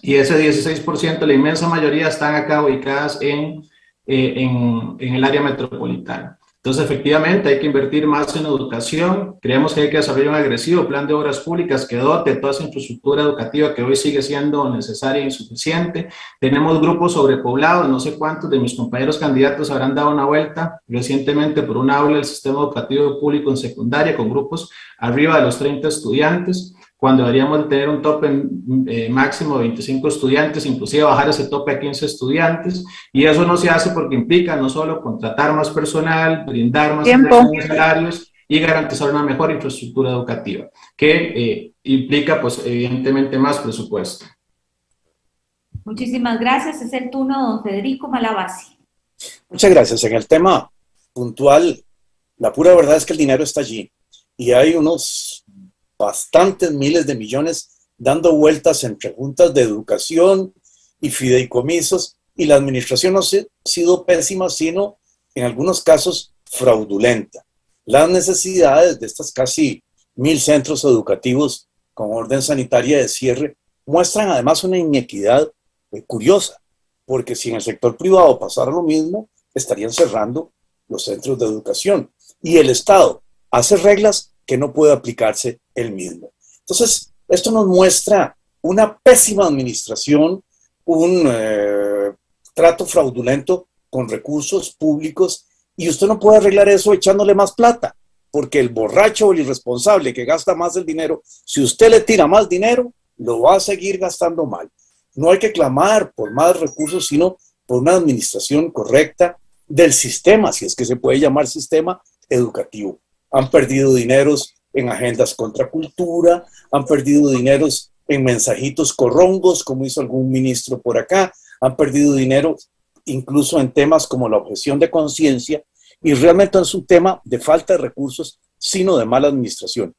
D: Y ese 16%, la inmensa mayoría, están acá ubicadas en el área metropolitana. Entonces, efectivamente, hay que invertir más en educación. Creemos que hay que desarrollar un agresivo plan de obras públicas que dote toda esa infraestructura educativa que hoy sigue siendo necesaria e insuficiente. Tenemos grupos sobrepoblados, no sé cuántos de mis compañeros candidatos habrán dado una vuelta recientemente por un aula del sistema educativo público en secundaria con grupos arriba de los 30 estudiantes, cuando deberíamos tener un tope máximo de 25 estudiantes, inclusive bajar ese tope a 15 estudiantes, y eso no se hace porque implica no solo contratar más personal, brindar más salarios y garantizar una mejor infraestructura educativa, que implica, pues, evidentemente más presupuesto.
A: Muchísimas gracias. Es el turno de don Federico Malavasi.
E: Muchas gracias. En el tema puntual, la pura verdad es que el dinero está allí y hay unos bastantes miles de millones dando vueltas entre juntas de educación y fideicomisos, y la administración no ha sido pésima, sino en algunos casos fraudulenta. Las necesidades de estas casi 1.000 centros educativos con orden sanitaria de cierre muestran además una inequidad curiosa, porque si en el sector privado pasara lo mismo, estarían cerrando los centros de educación y el Estado hace reglas que no puede aplicarse él mismo. Entonces, esto nos muestra una pésima administración, un trato fraudulento con recursos públicos, y usted no puede arreglar eso echándole más plata, porque el borracho o el irresponsable que gasta más el dinero, si usted le tira más dinero, lo va a seguir gastando mal. No hay que clamar por más recursos, sino por una administración correcta del sistema, si es que se puede llamar sistema educativo. Han perdido dineros en agendas contra cultura, han perdido dineros en mensajitos corrongos, como hizo algún ministro por acá, han perdido dinero incluso en temas como la objeción de conciencia, y realmente no es un tema de falta de recursos, sino de mala administración.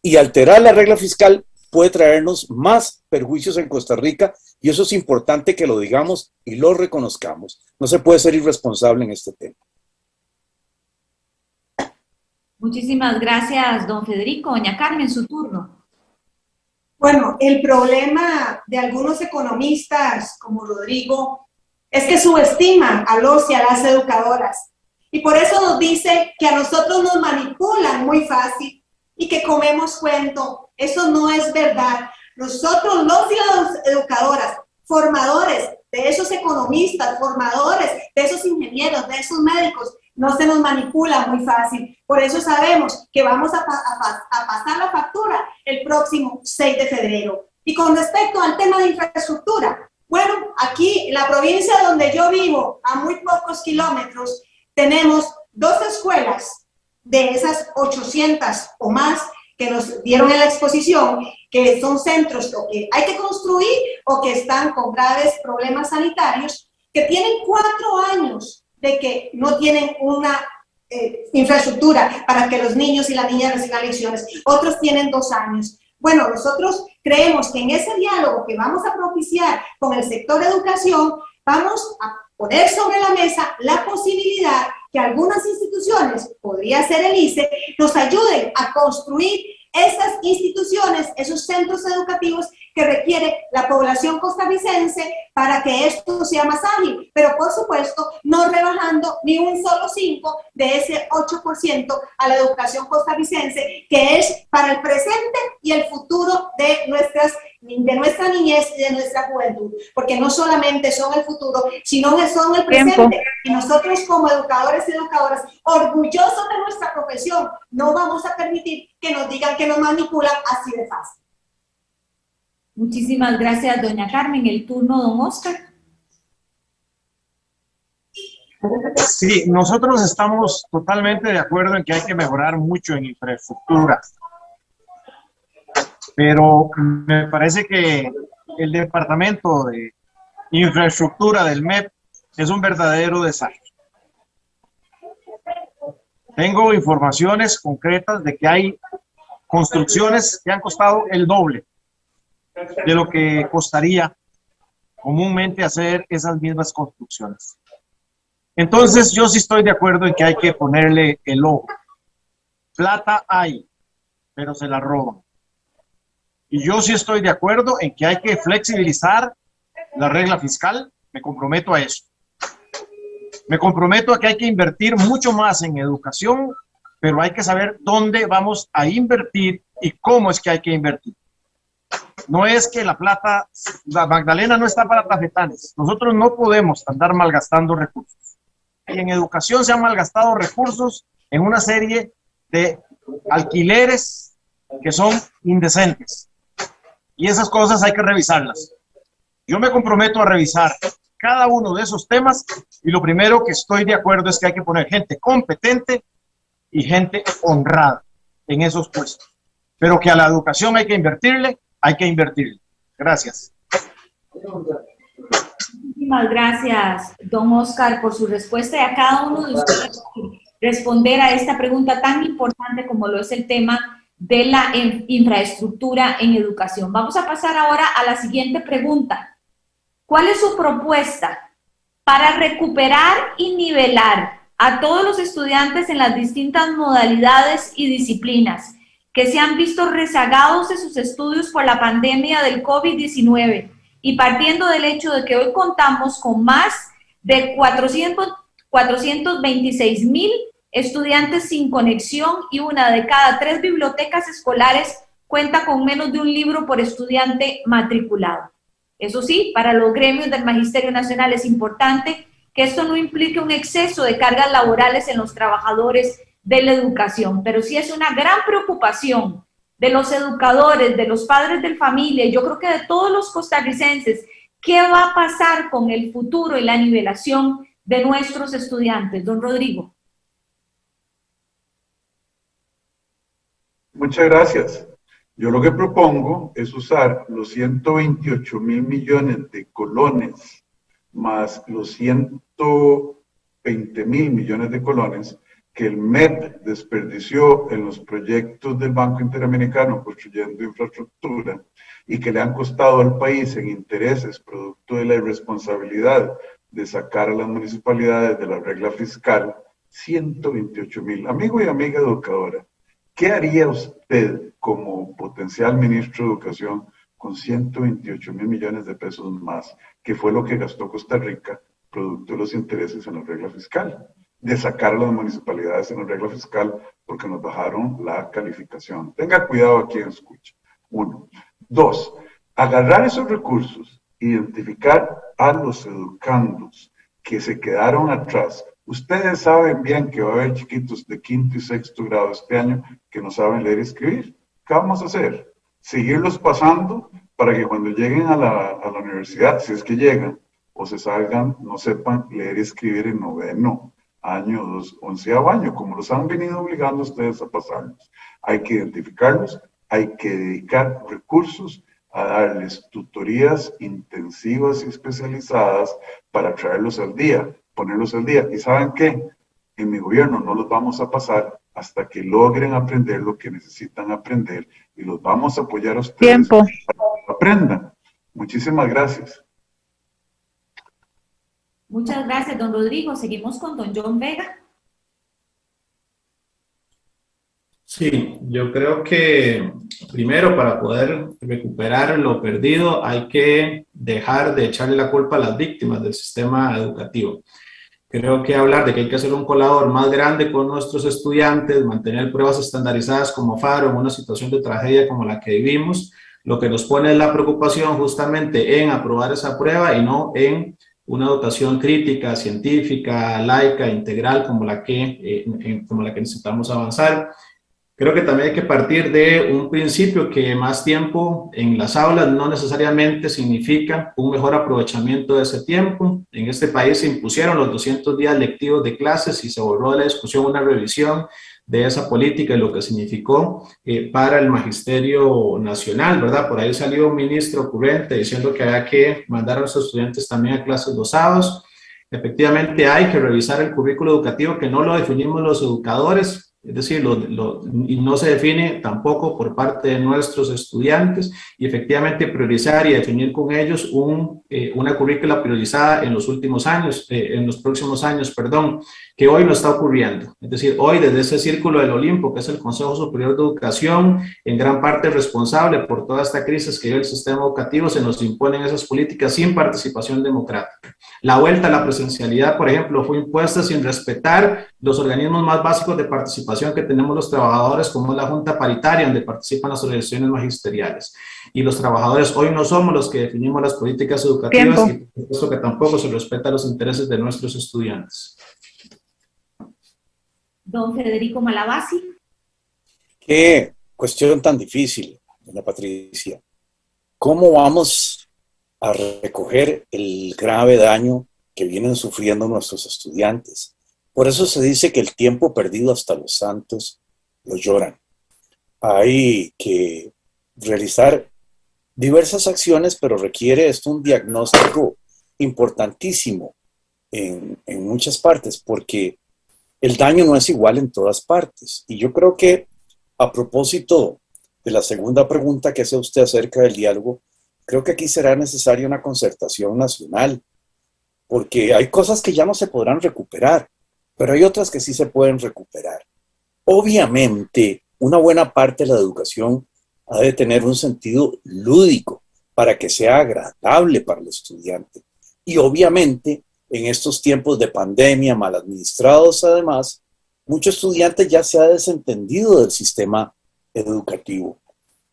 E: Y alterar la regla fiscal puede traernos más perjuicios en Costa Rica, y eso es importante que lo digamos y lo reconozcamos. No se puede ser irresponsable en este tema.
A: Muchísimas gracias, don Federico. Doña Carmen, su turno.
F: Bueno, el problema de algunos economistas como Rodrigo es que subestiman a los y a las educadoras. Y por eso nos dice que a nosotros nos manipulan muy fácil y que comemos cuento. Eso no es verdad. Nosotros, los y las educadoras, formadores de esos economistas, formadores de esos ingenieros, de esos médicos, no se nos manipula muy fácil. Por eso sabemos que vamos a pasar la factura el próximo 6 de febrero. Y con respecto al tema de infraestructura, bueno, aquí en la provincia donde yo vivo, a muy pocos kilómetros, tenemos 2 escuelas de esas 800 o más que nos dieron en la exposición, que son centros que hay que construir o que están con graves problemas sanitarios, que tienen 4 años de que no tienen una infraestructura para que los niños y las niñas reciban lecciones. Otros tienen 2 años. Bueno, nosotros creemos que en ese diálogo que vamos a propiciar con el sector de educación, vamos a poner sobre la mesa la posibilidad que algunas instituciones, podría ser el ICE, nos ayuden a construir esas instituciones, esos centros educativos que requiere la población costarricense para que esto sea más ágil, pero por supuesto no rebajando ni un solo 5 de ese 8% a la educación costarricense, que es para el presente y el futuro de nuestra niñez y de nuestra juventud, porque no solamente son el futuro, sino que son el presente. Tiempo. Y nosotros como educadores y educadoras, orgullosos de nuestra profesión, no vamos a permitir que nos digan que nos manipulan así de fácil.
A: Muchísimas gracias, doña Carmen. El turno, don Oscar.
G: Sí, nosotros estamos totalmente de acuerdo en que hay que mejorar mucho en infraestructura. Pero me parece que el departamento de infraestructura del MEP es un verdadero desastre. Tengo informaciones concretas de que hay construcciones que han costado el doble de lo que costaría comúnmente hacer esas mismas construcciones. Entonces, yo sí estoy de acuerdo en que hay que ponerle el ojo. Plata hay, pero se la roban. Y yo sí estoy de acuerdo en que hay que flexibilizar la regla fiscal. Me comprometo a eso. Me comprometo a que hay que invertir mucho más en educación, pero hay que saber dónde vamos a invertir y cómo es que hay que invertir. No es que la plata, la Magdalena no está para tafetanes. Nosotros no podemos andar malgastando recursos. Y en educación se han malgastado recursos en una serie de alquileres que son indecentes. Y esas cosas hay que revisarlas. Yo me comprometo a revisar cada uno de esos temas y lo primero que estoy de acuerdo es que hay que poner gente competente y gente honrada en esos puestos. Pero que a la educación hay que invertirle. Gracias.
A: Muchísimas gracias, don Oscar, por su respuesta y a cada uno de ustedes por responder a esta pregunta tan importante como lo es el tema de la infraestructura en educación. Vamos a pasar ahora a la siguiente pregunta. ¿Cuál es su propuesta para recuperar y nivelar a todos los estudiantes en las distintas modalidades y disciplinas que se han visto rezagados de sus estudios por la pandemia del COVID-19 y partiendo del hecho de que hoy contamos con más de 426,000 estudiantes sin conexión y 1 de cada 3 bibliotecas escolares cuenta con menos de un libro por estudiante matriculado? Eso sí, para los gremios del Magisterio Nacional es importante que esto no implique un exceso de cargas laborales en los trabajadores de la educación, pero sí es una gran preocupación de los educadores, de los padres de familia, yo creo que de todos los costarricenses, ¿qué va a pasar con el futuro y la nivelación de nuestros estudiantes? Don Rodrigo.
C: Muchas gracias. Yo lo que propongo es usar los 128 mil millones de colones más los 120 mil millones de colones que el MEP desperdició en los proyectos del Banco Interamericano construyendo infraestructura y que le han costado al país en intereses producto de la irresponsabilidad de sacar a las municipalidades de la regla fiscal, 128 mil. Amigo y amiga educadora, ¿qué haría usted como potencial ministro de Educación con 128 mil millones de pesos más, que fue lo que gastó Costa Rica producto de los intereses en la regla fiscal? De sacar a las municipalidades en la regla fiscal porque nos bajaron la calificación. Tenga cuidado a quien escucha. 1. 2. Agarrar esos recursos, identificar a los educandos que se quedaron atrás. Ustedes saben bien que va a haber chiquitos de 5º y 6º grado este año que no saben leer y escribir. ¿Qué vamos a hacer? Seguirlos pasando para que cuando lleguen a la universidad, si es que llegan, o se salgan, no sepan leer y escribir en 9º año, 11º año, como los han venido obligando a ustedes a pasarlos. Hay que identificarlos, hay que dedicar recursos a darles tutorías intensivas y especializadas para traerlos al día, ponerlos al día. ¿Y saben qué? En mi gobierno no los vamos a pasar hasta que logren aprender lo que necesitan aprender y los vamos a apoyar a ustedes para que aprendan. Muchísimas gracias.
A: Muchas gracias, don Rodrigo. Seguimos con don John Vega.
D: Sí, yo creo que primero para poder recuperar lo perdido hay que dejar de echarle la culpa a las víctimas del sistema educativo. Creo que hablar de que hay que hacer un colador más grande con nuestros estudiantes, mantener pruebas estandarizadas como FARO en una situación de tragedia como la que vivimos, lo que nos pone es la preocupación justamente en aprobar esa prueba y no en una educación crítica, científica, laica, integral como la que necesitamos avanzar. Creo que también hay que partir de un principio que más tiempo en las aulas no necesariamente significa un mejor aprovechamiento de ese tiempo. En este país se impusieron los 200 días lectivos de clases y se borró de la discusión una revisión de esa política y lo que significó para el magisterio nacional, ¿verdad? Por ahí salió un ministro ocurrente diciendo que había que mandar a los estudiantes también a clases los sábados. Efectivamente hay que revisar el currículo educativo que no lo definimos los educadores, es decir, y no se define tampoco por parte de nuestros estudiantes, y efectivamente priorizar y definir con ellos una currícula priorizada en los últimos años, en los próximos años, perdón, que hoy no está ocurriendo. Es decir, hoy desde ese círculo del Olimpo, que es el Consejo Superior de Educación, en gran parte responsable por toda esta crisis que vive el sistema educativo, se nos imponen esas políticas sin participación democrática. La vuelta a la presencialidad, por ejemplo, fue impuesta sin respetar los organismos más básicos de participación que tenemos los trabajadores, como la Junta Paritaria, donde participan las organizaciones magisteriales. Y los trabajadores hoy no somos los que definimos las políticas educativas. Tiempo. Y por supuesto que tampoco se respeta los intereses de nuestros estudiantes.
A: Don Federico Malavasi.
E: Qué cuestión tan difícil, doña Patricia. ¿Cómo vamos a recoger el grave daño que vienen sufriendo nuestros estudiantes? Por eso se dice que el tiempo perdido hasta los santos lo lloran. Hay que realizar diversas acciones, pero requiere esto un diagnóstico importantísimo en muchas partes, porque el daño no es igual en todas partes. Y yo creo que a propósito de la segunda pregunta que hace usted acerca del diálogo, creo que aquí será necesaria una concertación nacional, porque hay cosas que ya no se podrán recuperar, pero hay otras que sí se pueden recuperar. Obviamente, una buena parte de la educación ha de tener un sentido lúdico para que sea agradable para el estudiante. Y obviamente, en estos tiempos de pandemia mal administrados, además, muchos estudiantes ya se ha desentendido del sistema educativo.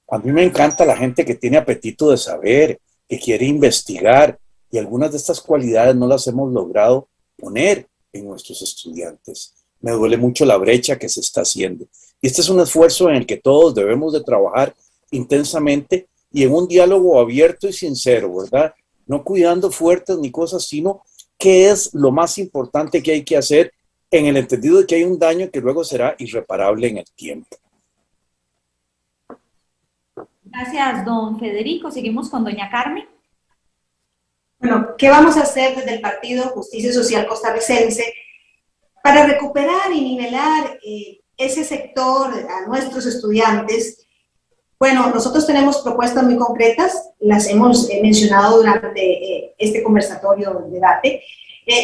E: A mí me encanta la gente que tiene apetito de saber, que quiere investigar, y algunas de estas cualidades no las hemos logrado poner en nuestros estudiantes. Me duele mucho la brecha que se está haciendo. Y este es un esfuerzo en el que todos debemos de trabajar intensamente y en un diálogo abierto y sincero, ¿verdad? No cuidando fuertes ni cosas, sino qué es lo más importante que hay que hacer en el entendido de que hay un daño que luego será irreparable en el tiempo.
A: Gracias, don Federico. Seguimos con doña Carmen.
F: Bueno, ¿qué vamos a hacer desde el Partido Justicia Social Costarricense para recuperar y nivelar ese sector a nuestros estudiantes? Bueno, nosotros tenemos propuestas muy concretas, las hemos mencionado durante este conversatorio, debate,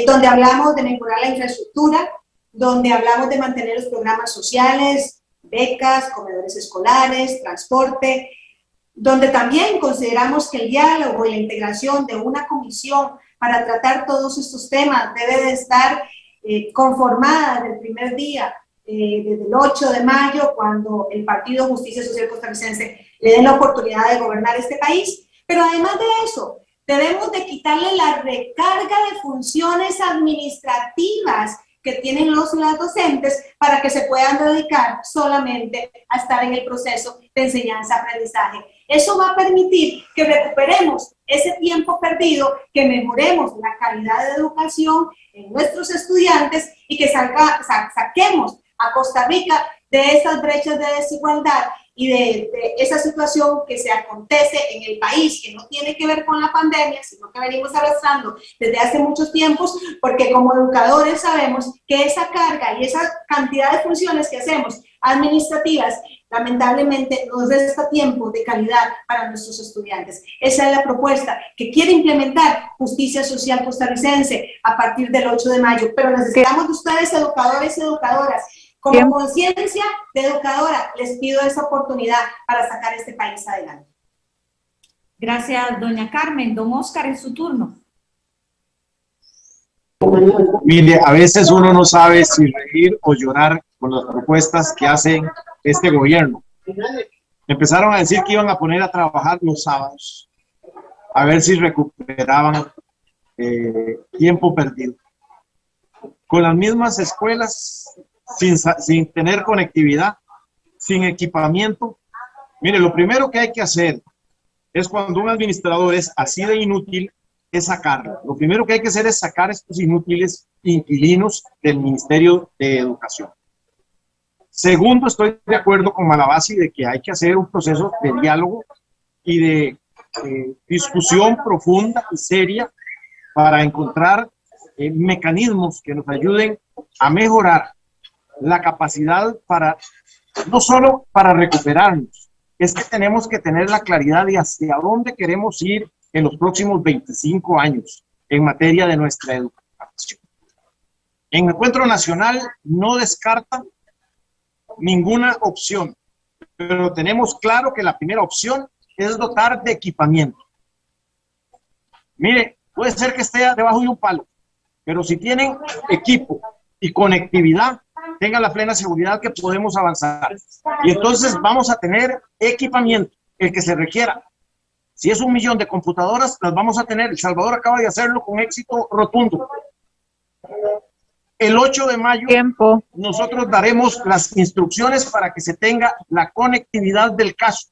F: donde hablamos de mejorar la infraestructura, donde hablamos de mantener los programas sociales, becas, comedores escolares, transporte, donde también consideramos que el diálogo y la integración de una comisión para tratar todos estos temas debe de estar conformada desde el primer día, desde el 8 de mayo, cuando el Partido Justicia Social Costarricense le den la oportunidad de gobernar este país. Pero además de eso, debemos de quitarle la recarga de funciones administrativas que tienen los y las docentes para que se puedan dedicar solamente a estar en el proceso de enseñanza-aprendizaje. Eso va a permitir que recuperemos ese tiempo perdido, que mejoremos la calidad de educación en nuestros estudiantes y que saquemos a Costa Rica de estas brechas de desigualdad y de esa situación que se acontece en el país, que no tiene que ver con la pandemia, sino que venimos arrastrando desde hace muchos tiempos, porque como educadores sabemos que esa carga y esa cantidad de funciones que hacemos administrativas, lamentablemente nos resta tiempo de calidad para nuestros estudiantes. Esa es la propuesta que quiere implementar Justicia Social Costarricense a partir del 8 de mayo, pero necesitamos de ustedes, educadores y educadoras, como conciencia de educadora, les pido esa oportunidad para sacar este país adelante.
A: Gracias, doña Carmen. Don Oscar, es su turno.
G: Mire, a veces uno no sabe si reír o llorar con las propuestas que hace este gobierno. Empezaron a decir que iban a poner a trabajar los sábados, a ver si recuperaban tiempo perdido. Con las mismas escuelas, sin tener conectividad, sin equipamiento. Mire, lo primero que hay que hacer es, cuando un administrador es así de inútil, es sacarlo. Lo primero que hay que hacer es sacar a estos inútiles inquilinos del Ministerio de Educación. Segundo, estoy de acuerdo con Malabasi de que hay que hacer un proceso de diálogo y de discusión profunda y seria para encontrar mecanismos que nos ayuden a mejorar la capacidad para, no solo para recuperarnos, es que tenemos que tener la claridad de hacia dónde queremos ir en los próximos 25 años en materia de nuestra educación. En el Encuentro Nacional no descarta ninguna opción, pero tenemos claro que la primera opción es dotar de equipamiento. Mire, puede ser que esté debajo de un palo, pero si tienen equipo y conectividad, tengan la plena seguridad que podemos avanzar. Y entonces vamos a tener equipamiento, el que se requiera. Si es 1 millón de computadoras, las vamos a tener. El Salvador acaba de hacerlo con éxito rotundo. El 8 de mayo nosotros daremos las instrucciones para que se tenga la conectividad del caso.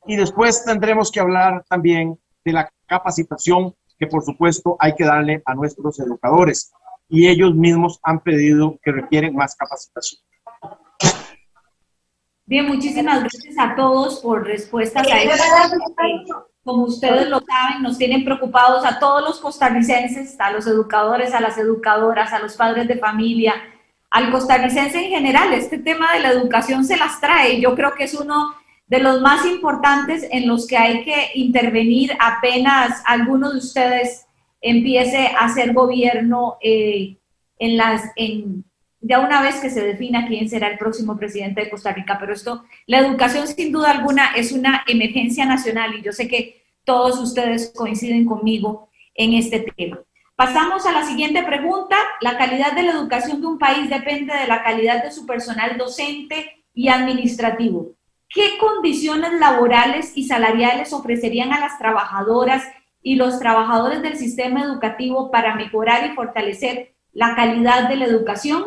G: Y después tendremos que hablar también de la capacitación que por supuesto hay que darle a nuestros educadores. Y ellos mismos han pedido que requieren más capacitación.
A: Bien, muchísimas gracias a todos por respuestas a esto. Como ustedes lo saben, nos tienen preocupados a todos los costarricenses, a los educadores, a las educadoras, a los padres de familia, al costarricense en general. Este tema de la educación se las trae. Yo creo que es uno de los más importantes en los que hay que intervenir apenas alguno de ustedes empiece a hacer gobierno ya una vez que se defina quién será el próximo presidente de Costa Rica. Pero la educación sin duda alguna es una emergencia nacional y yo sé que todos ustedes coinciden conmigo en este tema. Pasamos a la siguiente pregunta. La calidad de la educación de un país depende de la calidad de su personal docente y administrativo. ¿Qué condiciones laborales y salariales ofrecerían a las trabajadoras y los trabajadores del sistema educativo para mejorar y fortalecer la calidad de la educación?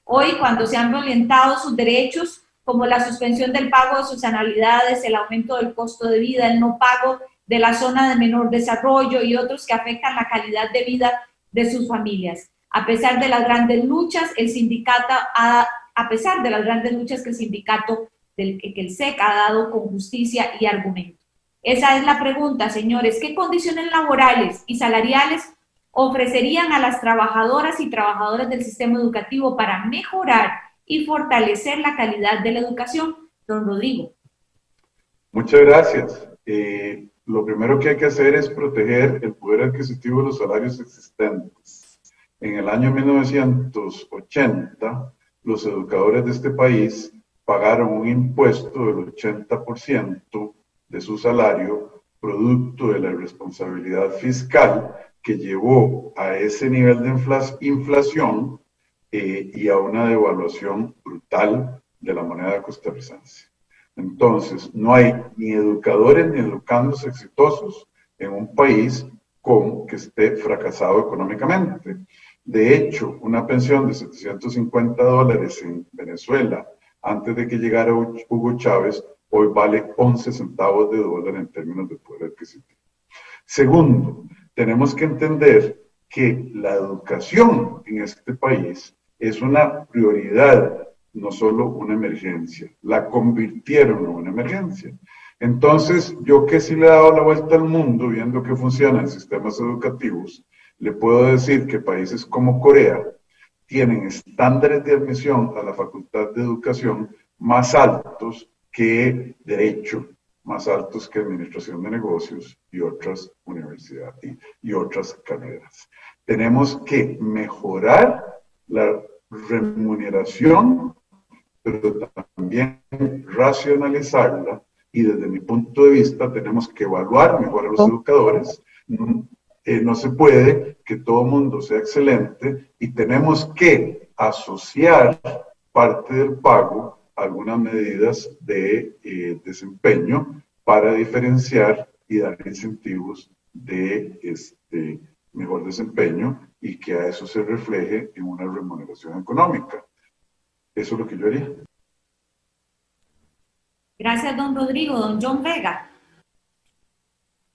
A: Hoy, cuando se han violentado sus derechos, como la suspensión del pago de sus anualidades, el aumento del costo de vida, el no pago de la zona de menor desarrollo y otros que afectan la calidad de vida de sus familias. A pesar de las grandes luchas, que el sindicato que el SEC ha dado con justicia y argumento. Esa es la pregunta, señores. ¿Qué condiciones laborales y salariales ofrecerían a las trabajadoras y trabajadores del sistema educativo para mejorar y fortalecer la calidad de la educación? Don Rodrigo.
C: Muchas gracias. Lo primero que hay que hacer es proteger el poder adquisitivo de los salarios existentes. En el año 1980, los educadores de este país pagaron un impuesto del 80% de su salario, producto de la irresponsabilidad fiscal que llevó a ese nivel de inflación y a una devaluación brutal de la moneda costarricense. Entonces, no hay ni educadores ni educandos exitosos en un país que esté fracasado económicamente. De hecho, una pensión de $750 en Venezuela, antes de que llegara Hugo Chávez, hoy vale 11 centavos de dólar en términos de poder adquisitivo. Segundo, tenemos que entender que la educación en este país es una prioridad, no solo una emergencia. La convirtieron en una emergencia. Entonces, yo que sí le he dado la vuelta al mundo, viendo que funcionan sistemas educativos, le puedo decir que países como Corea tienen estándares de admisión a la Facultad de Educación más altos que Derecho, más altos que Administración de Negocios y otras universidades y otras carreras. Tenemos que mejorar la remuneración, pero también racionalizarla, y desde mi punto de vista tenemos que evaluar mejor a los educadores. No se puede que todo el mundo sea excelente y tenemos que asociar parte del pago a algunas medidas de desempeño para diferenciar y dar incentivos de mejor desempeño y que a eso se refleje en una remuneración económica. Eso es lo que yo haría.
A: Gracias, don Rodrigo. Don John Vega.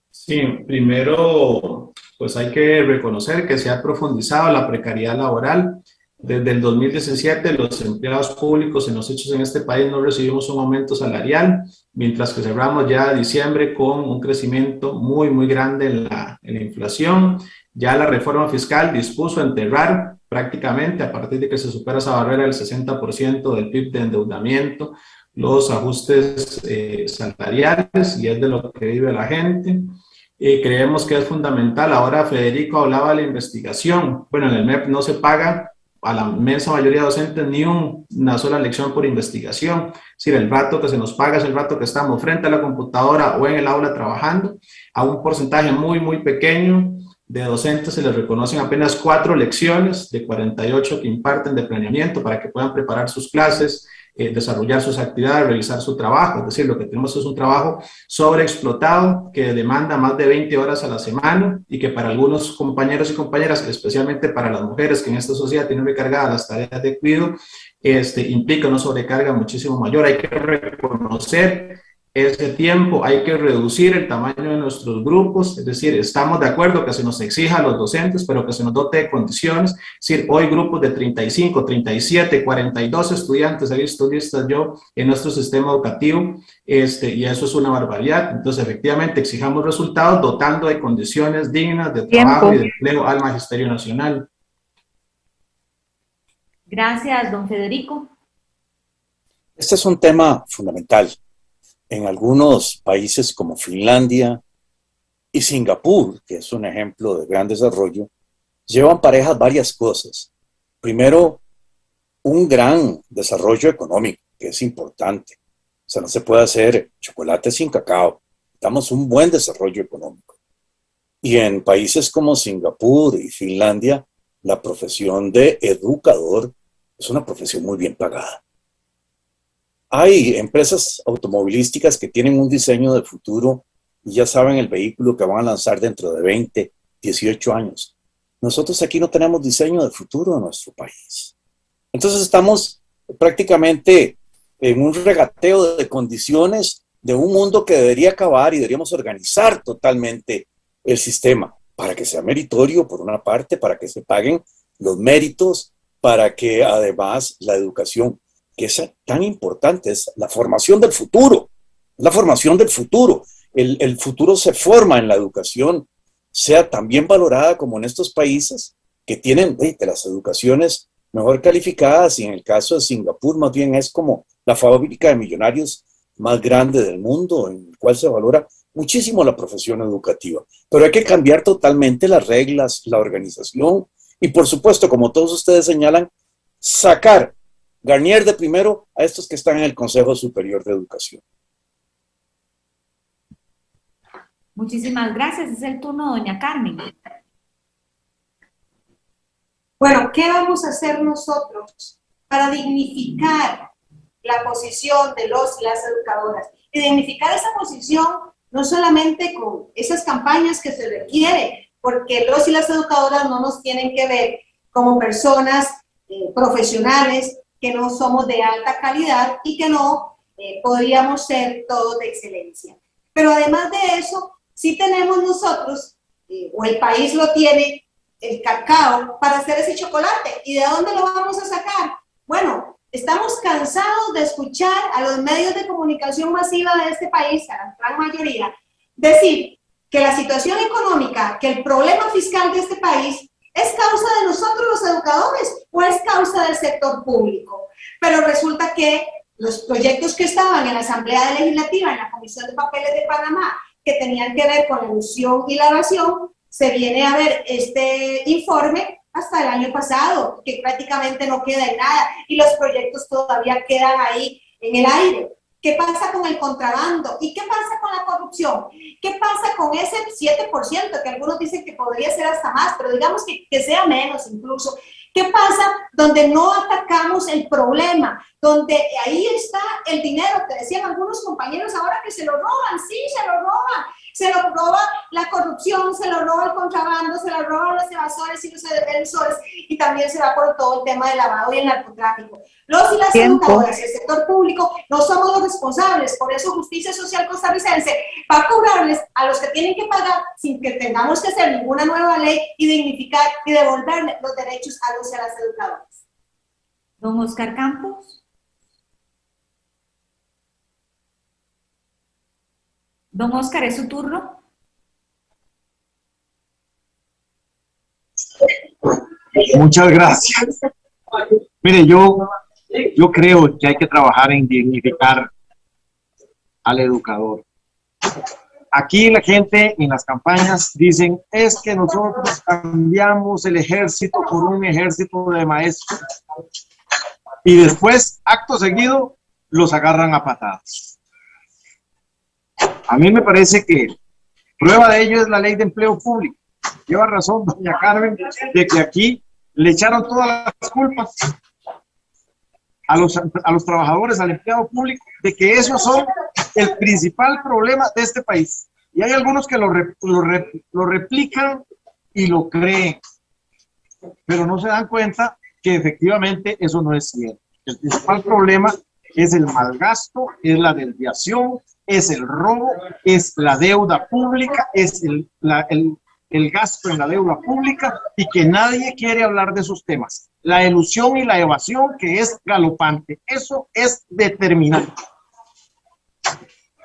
D: Sí, primero, pues hay que reconocer que se ha profundizado la precariedad laboral. Desde el 2017, los empleados públicos en los hechos en este país no recibimos un aumento salarial, mientras que cerramos ya diciembre con un crecimiento muy, muy grande en la inflación. Ya la reforma fiscal dispuso enterrar prácticamente, a partir de que se supera esa barrera del 60% del PIB de endeudamiento, los ajustes salariales, y es de lo que vive la gente. Creemos que es fundamental. Ahora Federico hablaba de la investigación. Bueno, en el MEP no se paga a la inmensa mayoría de docentes ni una sola lección por investigación. Es decir, el rato que se nos paga es el rato que estamos frente a la computadora o en el aula trabajando. A un porcentaje muy, muy pequeño de docentes se les reconocen apenas 4 lecciones de 48 que imparten de planeamiento para que puedan preparar sus clases, desarrollar sus actividades, realizar su trabajo. Es decir, lo que tenemos es un trabajo sobreexplotado que demanda más de 20 horas a la semana y que para algunos compañeros y compañeras, especialmente para las mujeres que en esta sociedad tienen recargadas las tareas de cuidado, implica una sobrecarga muchísimo mayor. Hay que reconocer ese tiempo, hay que reducir el tamaño de nuestros grupos, es decir, estamos de acuerdo que se nos exija a los docentes, pero que se nos dote de condiciones. Es decir, hoy grupos de 35, 37, 42 estudiantes, he visto listas yo en nuestro sistema educativo, y eso es una barbaridad. Entonces, efectivamente, exijamos resultados dotando de condiciones dignas de trabajo y de empleo al Magisterio Nacional.
A: Gracias, don Federico.
E: Este es un tema fundamental. En algunos países como Finlandia y Singapur, que es un ejemplo de gran desarrollo, llevan parejas varias cosas. Primero, un gran desarrollo económico, que es importante. O sea, no se puede hacer chocolate sin cacao. Necesitamos un buen desarrollo económico. Y en países como Singapur y Finlandia, la profesión de educador es una profesión muy bien pagada. Hay empresas automovilísticas que tienen un diseño de futuro y ya saben el vehículo que van a lanzar dentro de 20, 18 años. Nosotros aquí no tenemos diseño de futuro en nuestro país. Entonces estamos prácticamente en un regateo de condiciones de un mundo que debería acabar y deberíamos organizar totalmente el sistema para que sea meritorio, por una parte, para que se paguen los méritos, para que además la educación, que es tan importante, es la formación del futuro, la formación del futuro. El futuro se forma en la educación, sea también valorada como en estos países que tienen de las educaciones mejor calificadas, y en el caso de Singapur más bien es como la fábrica de millonarios más grande del mundo, en el cual se valora muchísimo la profesión educativa. Pero hay que cambiar totalmente las reglas, la organización y, por supuesto, como todos ustedes señalan, sacar Garnier de primero a estos que están en el Consejo Superior de Educación.
A: Muchísimas gracias. Es el turno de doña Carmen.
F: Bueno, ¿qué vamos a hacer nosotros para dignificar la posición de los y las educadoras? Y dignificar esa posición no solamente con esas campañas que se requiere, porque los y las educadoras no nos tienen que ver como personas profesionales que no somos de alta calidad y que no podríamos ser todos de excelencia. Pero además de eso, sí tenemos nosotros, o el país lo tiene, el cacao para hacer ese chocolate. ¿Y de dónde lo vamos a sacar? Bueno, estamos cansados de escuchar a los medios de comunicación masiva de este país, a la gran mayoría, decir que la situación económica, que el problema fiscal de este país es causa de nosotros los educadores o es causa del sector público. Pero resulta que los proyectos que estaban en la Asamblea Legislativa, en la Comisión de Papeles de Panamá, que tenían que ver con la ilusión y la evasión, se viene a ver este informe hasta el año pasado, que prácticamente no queda en nada, y los proyectos todavía quedan ahí en el aire. ¿Qué pasa con el contrabando? ¿Y qué pasa con la corrupción? ¿Qué pasa con ese 7%, que algunos dicen que podría ser hasta más, pero digamos que sea menos incluso? ¿Qué pasa donde no atacamos el problema? Donde ahí está el dinero, que decían algunos compañeros ahora que se lo roban, sí, se lo roban. Se lo roba la corrupción, se lo roba el contrabando, se lo roban los evasores y los defensores, y también se va por todo el tema del lavado y el narcotráfico. Los y las educadoras y el sector público no somos los responsables, por eso Justicia Social Costarricense va a cobrarles a los que tienen que pagar sin que tengamos que hacer ninguna nueva ley y dignificar y devolverle los derechos a los y a las educadoras.
A: Don Oscar Campos. Don Oscar, ¿es su turno?
G: Muchas gracias. Mire, yo creo que hay que trabajar en dignificar al educador. Aquí la gente en las campañas dicen, es que nosotros cambiamos el ejército por un ejército de maestros. Y después, acto seguido, los agarran a patadas. A mí me parece que prueba de ello es la ley de empleo público. Lleva razón doña Carmen de que aquí le echaron todas las culpas a los trabajadores, al empleado público, de que esos son el principal problema de este país. Y hay algunos que lo replican y lo creen, pero no se dan cuenta que efectivamente eso no es cierto. El principal problema es el malgasto, es la desviación, es el robo, es la deuda pública, es el gasto en la deuda pública, y que nadie quiere hablar de esos temas. La elusión y la evasión, que es galopante. Eso es determinante.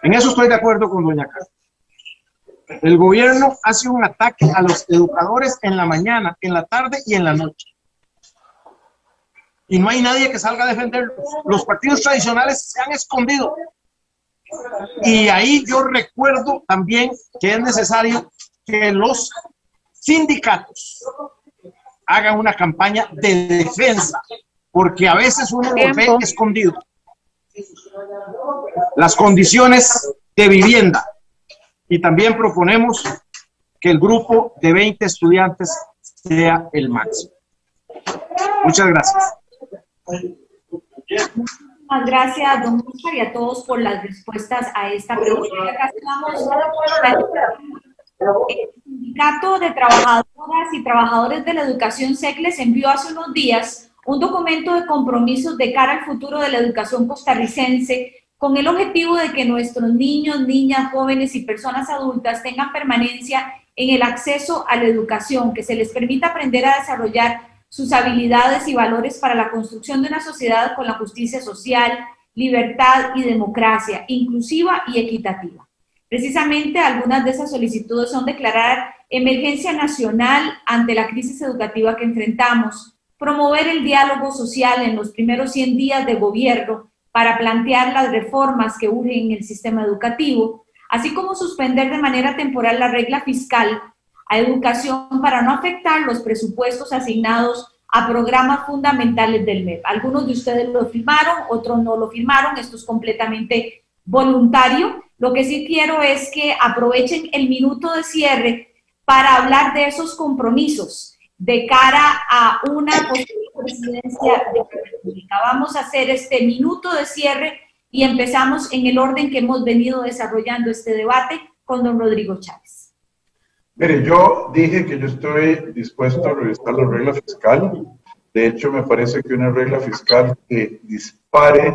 G: En eso estoy de acuerdo con doña Carmen. El gobierno hace un ataque a los educadores en la mañana, en la tarde y en la noche. Y no hay nadie que salga a defenderlos. Los partidos tradicionales se han escondido. Y ahí yo recuerdo también que es necesario que los sindicatos hagan una campaña de defensa, porque a veces uno lo ve escondido. Las condiciones de vivienda. Y también proponemos que el grupo de 20 estudiantes sea el máximo. Muchas gracias.
A: Muchas gracias, don Oscar, y a todos por las respuestas a esta pregunta. El Sindicato de Trabajadoras y Trabajadores de la Educación SECLES envió hace unos días un documento de compromisos de cara al futuro de la educación costarricense, con el objetivo de que nuestros niños, niñas, jóvenes y personas adultas tengan permanencia en el acceso a la educación, que se les permita aprender a desarrollar sus habilidades y valores para la construcción de una sociedad con la justicia social, libertad y democracia, inclusiva y equitativa. Precisamente algunas de esas solicitudes son declarar emergencia nacional ante la crisis educativa que enfrentamos, promover el diálogo social en los primeros 100 días de gobierno para plantear las reformas que urgen en el sistema educativo, así como suspender de manera temporal la regla fiscal a educación para no afectar los presupuestos asignados a programas fundamentales del MEP. Algunos de ustedes lo firmaron, otros no lo firmaron, esto es completamente voluntario. Lo que sí quiero es que aprovechen el minuto de cierre para hablar de esos compromisos de cara a una posible presidencia de la República. Vamos a hacer este minuto de cierre y empezamos en el orden que hemos venido desarrollando este debate con don Rodrigo Chávez.
C: Mire, yo dije que yo estoy dispuesto a revisar la regla fiscal. De hecho, me parece que una regla fiscal que dispare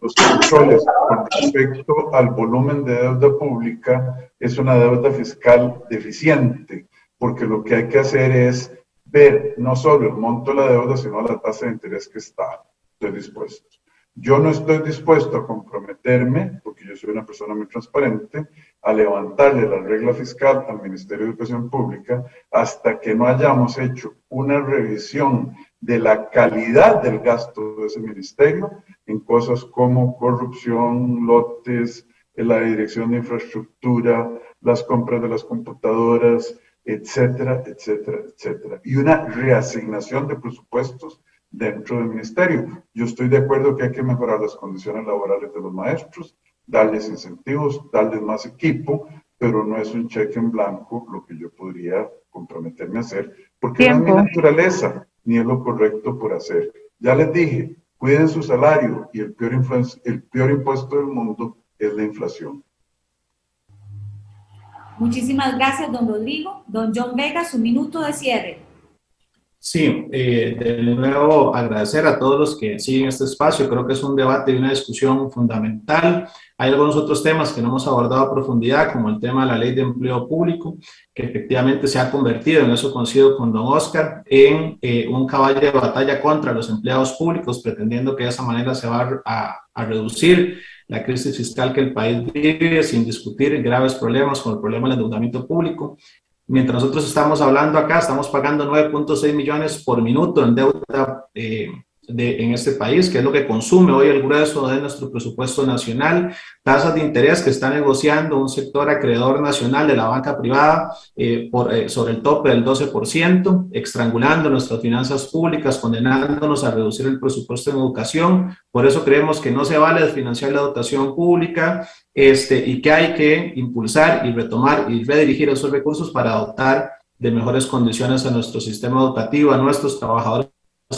C: los controles con respecto al volumen de deuda pública es una deuda fiscal deficiente, porque lo que hay que hacer es ver no solo el monto de la deuda, sino la tasa de interés que está. Estoy dispuesto. Yo no estoy dispuesto a comprometerme, porque yo soy una persona muy transparente, a levantarle la regla fiscal al Ministerio de Educación Pública hasta que no hayamos hecho una revisión de la calidad del gasto de ese ministerio en cosas como corrupción, lotes, la dirección de infraestructura, las compras de las computadoras, etcétera, etcétera, etcétera. Y una reasignación de presupuestos dentro del ministerio. Yo estoy de acuerdo que hay que mejorar las condiciones laborales de los maestros, darles incentivos, darles más equipo, pero no es un cheque en blanco lo que yo podría comprometerme a hacer, porque no es mi naturaleza, ni es lo correcto por hacer. Ya les dije, cuiden su salario y el peor impuesto del mundo es la inflación.
A: Muchísimas gracias, don Rodrigo. Don John Vega, su minuto de cierre.
D: Sí, de nuevo agradecer a todos los que siguen este espacio. Creo que es un debate y una discusión fundamental. Hay algunos otros temas que no hemos abordado a profundidad, como el tema de la ley de empleo público, que efectivamente se ha convertido, en eso coincido con don Oscar, en un caballo de batalla contra los empleados públicos, pretendiendo que de esa manera se va a reducir la crisis fiscal que el país vive, sin discutir graves problemas con el problema del endeudamiento público. Mientras nosotros estamos hablando acá, estamos pagando 9.6 millones por minuto en deuda en este país, que es lo que consume hoy el grueso de nuestro presupuesto nacional, tasas de interés que está negociando un sector acreedor nacional de la banca privada sobre el tope del 12%, estrangulando nuestras finanzas públicas, condenándonos a reducir el presupuesto en educación. Por eso creemos que no se vale desfinanciar la educación pública y que hay que impulsar y retomar y redirigir esos recursos para dotar de mejores condiciones a nuestro sistema educativo, a nuestros trabajadores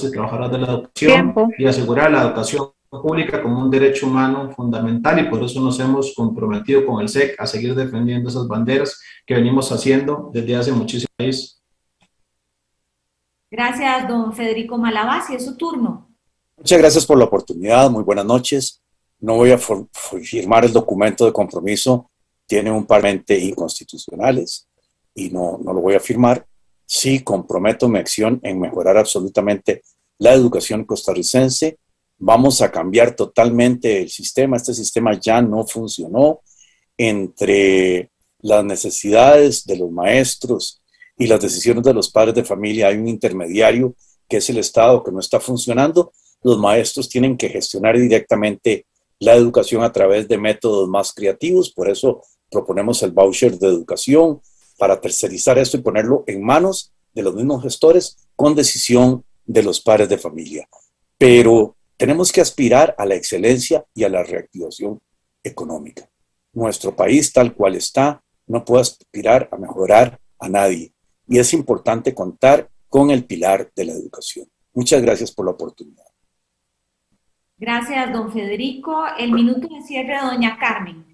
D: y trabajadoras de la educación y asegurar la educación pública como un derecho humano fundamental, y por eso nos hemos comprometido con el SEC a seguir defendiendo esas banderas que venimos haciendo desde hace muchísimos años.
A: Gracias, don Federico Malavasi, es su turno.
E: Muchas gracias por la oportunidad, muy buenas noches. No voy a firmar el documento de compromiso, tiene un par de inconstitucionales y no lo voy a firmar. Sí comprometo mi acción en mejorar absolutamente la educación costarricense. Vamos a cambiar totalmente el sistema. Este sistema ya no funcionó. Entre las necesidades de los maestros y las decisiones de los padres de familia hay un intermediario que es el Estado, que no está funcionando. Los maestros tienen que gestionar directamente la educación a través de métodos más creativos. Por eso proponemos el voucher de educación, para tercerizar esto y ponerlo en manos de los mismos gestores con decisión de los padres de familia. Pero tenemos que aspirar a la excelencia y a la reactivación económica. Nuestro país, tal cual está, no puede aspirar a mejorar a nadie. Y es importante contar con el pilar de la educación. Muchas gracias por la oportunidad.
A: Gracias, don Federico. El minuto de cierre de doña Carmen.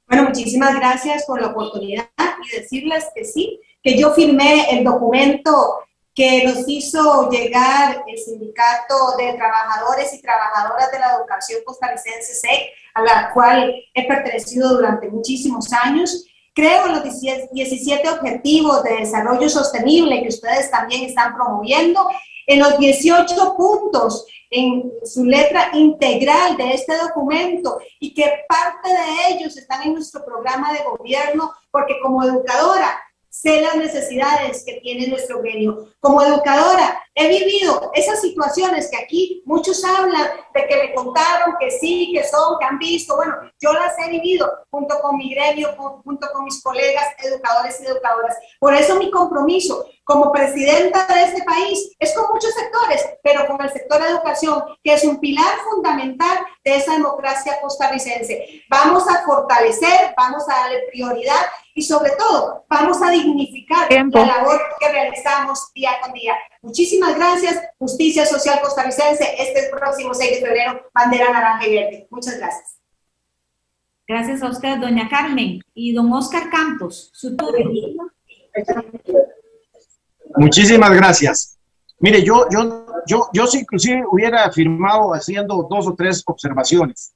F: Bueno, muchísimas gracias por la oportunidad y decirles que sí, que yo firmé el documento que nos hizo llegar el Sindicato de Trabajadores y Trabajadoras de la Educación Costarricense, SEC, a la cual he pertenecido durante muchísimos años. Creo en los 17 Objetivos de Desarrollo Sostenible que ustedes también están promoviendo, en los 18 puntos en su letra integral de este documento, y que parte de ellos están en nuestro programa de gobierno, porque como educadora sé las necesidades que tiene nuestro gremio. Como educadora he vivido esas situaciones que aquí muchos hablan de que me contaron, que sí, que son, que han visto. Bueno, yo las he vivido junto con mi gremio, junto con mis colegas educadores y educadoras. Por eso mi compromiso como presidenta de este país es con muchos sectores, pero con el sector de educación, que es un pilar fundamental de esa democracia costarricense. Vamos a fortalecer, vamos a darle prioridad y sobre todo vamos a dignificar la labor que realizamos día con día. Muchísimas gracias. Justicia Social Costarricense, este próximo 6 de febrero, bandera naranja y verde. Muchas gracias.
A: Gracias a usted, doña Carmen. Y don Oscar Campos, su turno.
G: Muchísimas gracias. Mire, yo sí inclusive hubiera afirmado haciendo 2 o 3 observaciones.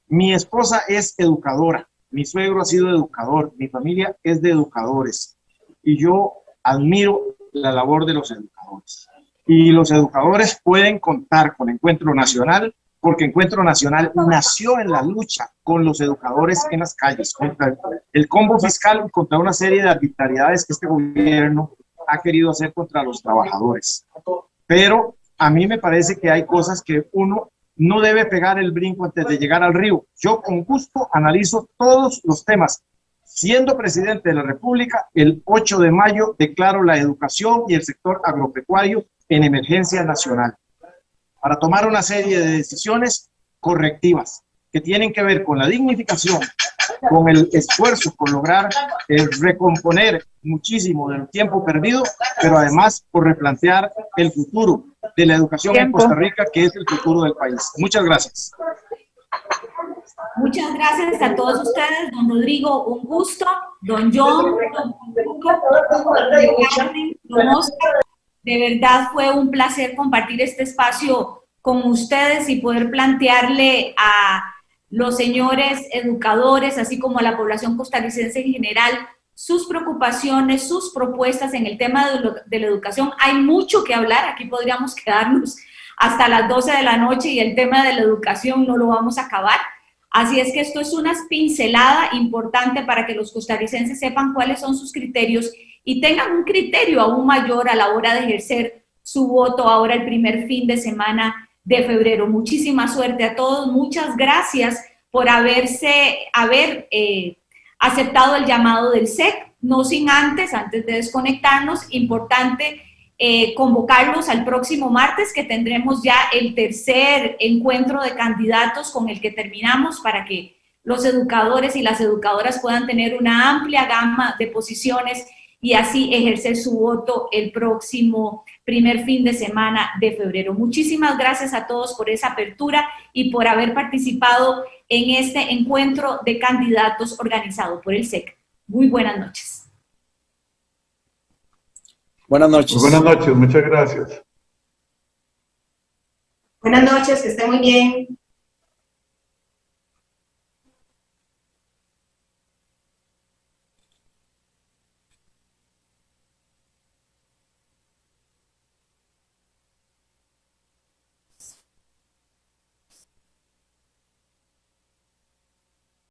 G: Mi esposa es educadora, mi suegro ha sido educador, mi familia es de educadores y yo admiro la labor de los educadores. Y los educadores pueden contar con Encuentro Nacional, porque Encuentro Nacional nació en la lucha con los educadores en las calles, contra el combo fiscal y contra una serie de arbitrariedades que este gobierno ha querido hacer contra los trabajadores. Pero a mí me parece que hay cosas que uno no debe pegar el brinco antes de llegar al río. Yo con gusto analizo todos los temas. Siendo presidente de la República, el 8 de mayo declaro la educación y el sector agropecuario en emergencia nacional para tomar una serie de decisiones correctivas que tienen que ver con la dignificación, con el esfuerzo por lograr recomponer muchísimo del tiempo perdido, pero además por replantear el futuro de la educación en Costa Rica, que es el futuro del país. Muchas gracias.
A: Muchas gracias a todos ustedes, don Rodrigo, un gusto, don John, don Oscar, de verdad fue un placer compartir este espacio con ustedes y poder plantearle a los señores educadores, así como a la población costarricense en general, sus preocupaciones, sus propuestas en el tema de la educación. Hay mucho que hablar, aquí podríamos quedarnos hasta las 12 de la noche y el tema de la educación no lo vamos a acabar. Así es que esto es una pincelada importante para que los costarricenses sepan cuáles son sus criterios y tengan un criterio aún mayor a la hora de ejercer su voto ahora el primer fin de semana de febrero. Muchísima suerte a todos, muchas gracias por haber aceptado el llamado del SEC, no sin antes de desconectarnos, importante convocarlos al próximo martes, que tendremos ya el tercer encuentro de candidatos con el que terminamos, para que los educadores y las educadoras puedan tener una amplia gama de posiciones y así ejercer su voto el próximo primer fin de semana de febrero. Muchísimas gracias a todos por esa apertura y por haber participado en este encuentro de candidatos organizado por el SEC. Muy buenas noches.
E: Buenas noches.
C: Buenas noches, muchas gracias.
F: Buenas noches, que estén muy bien.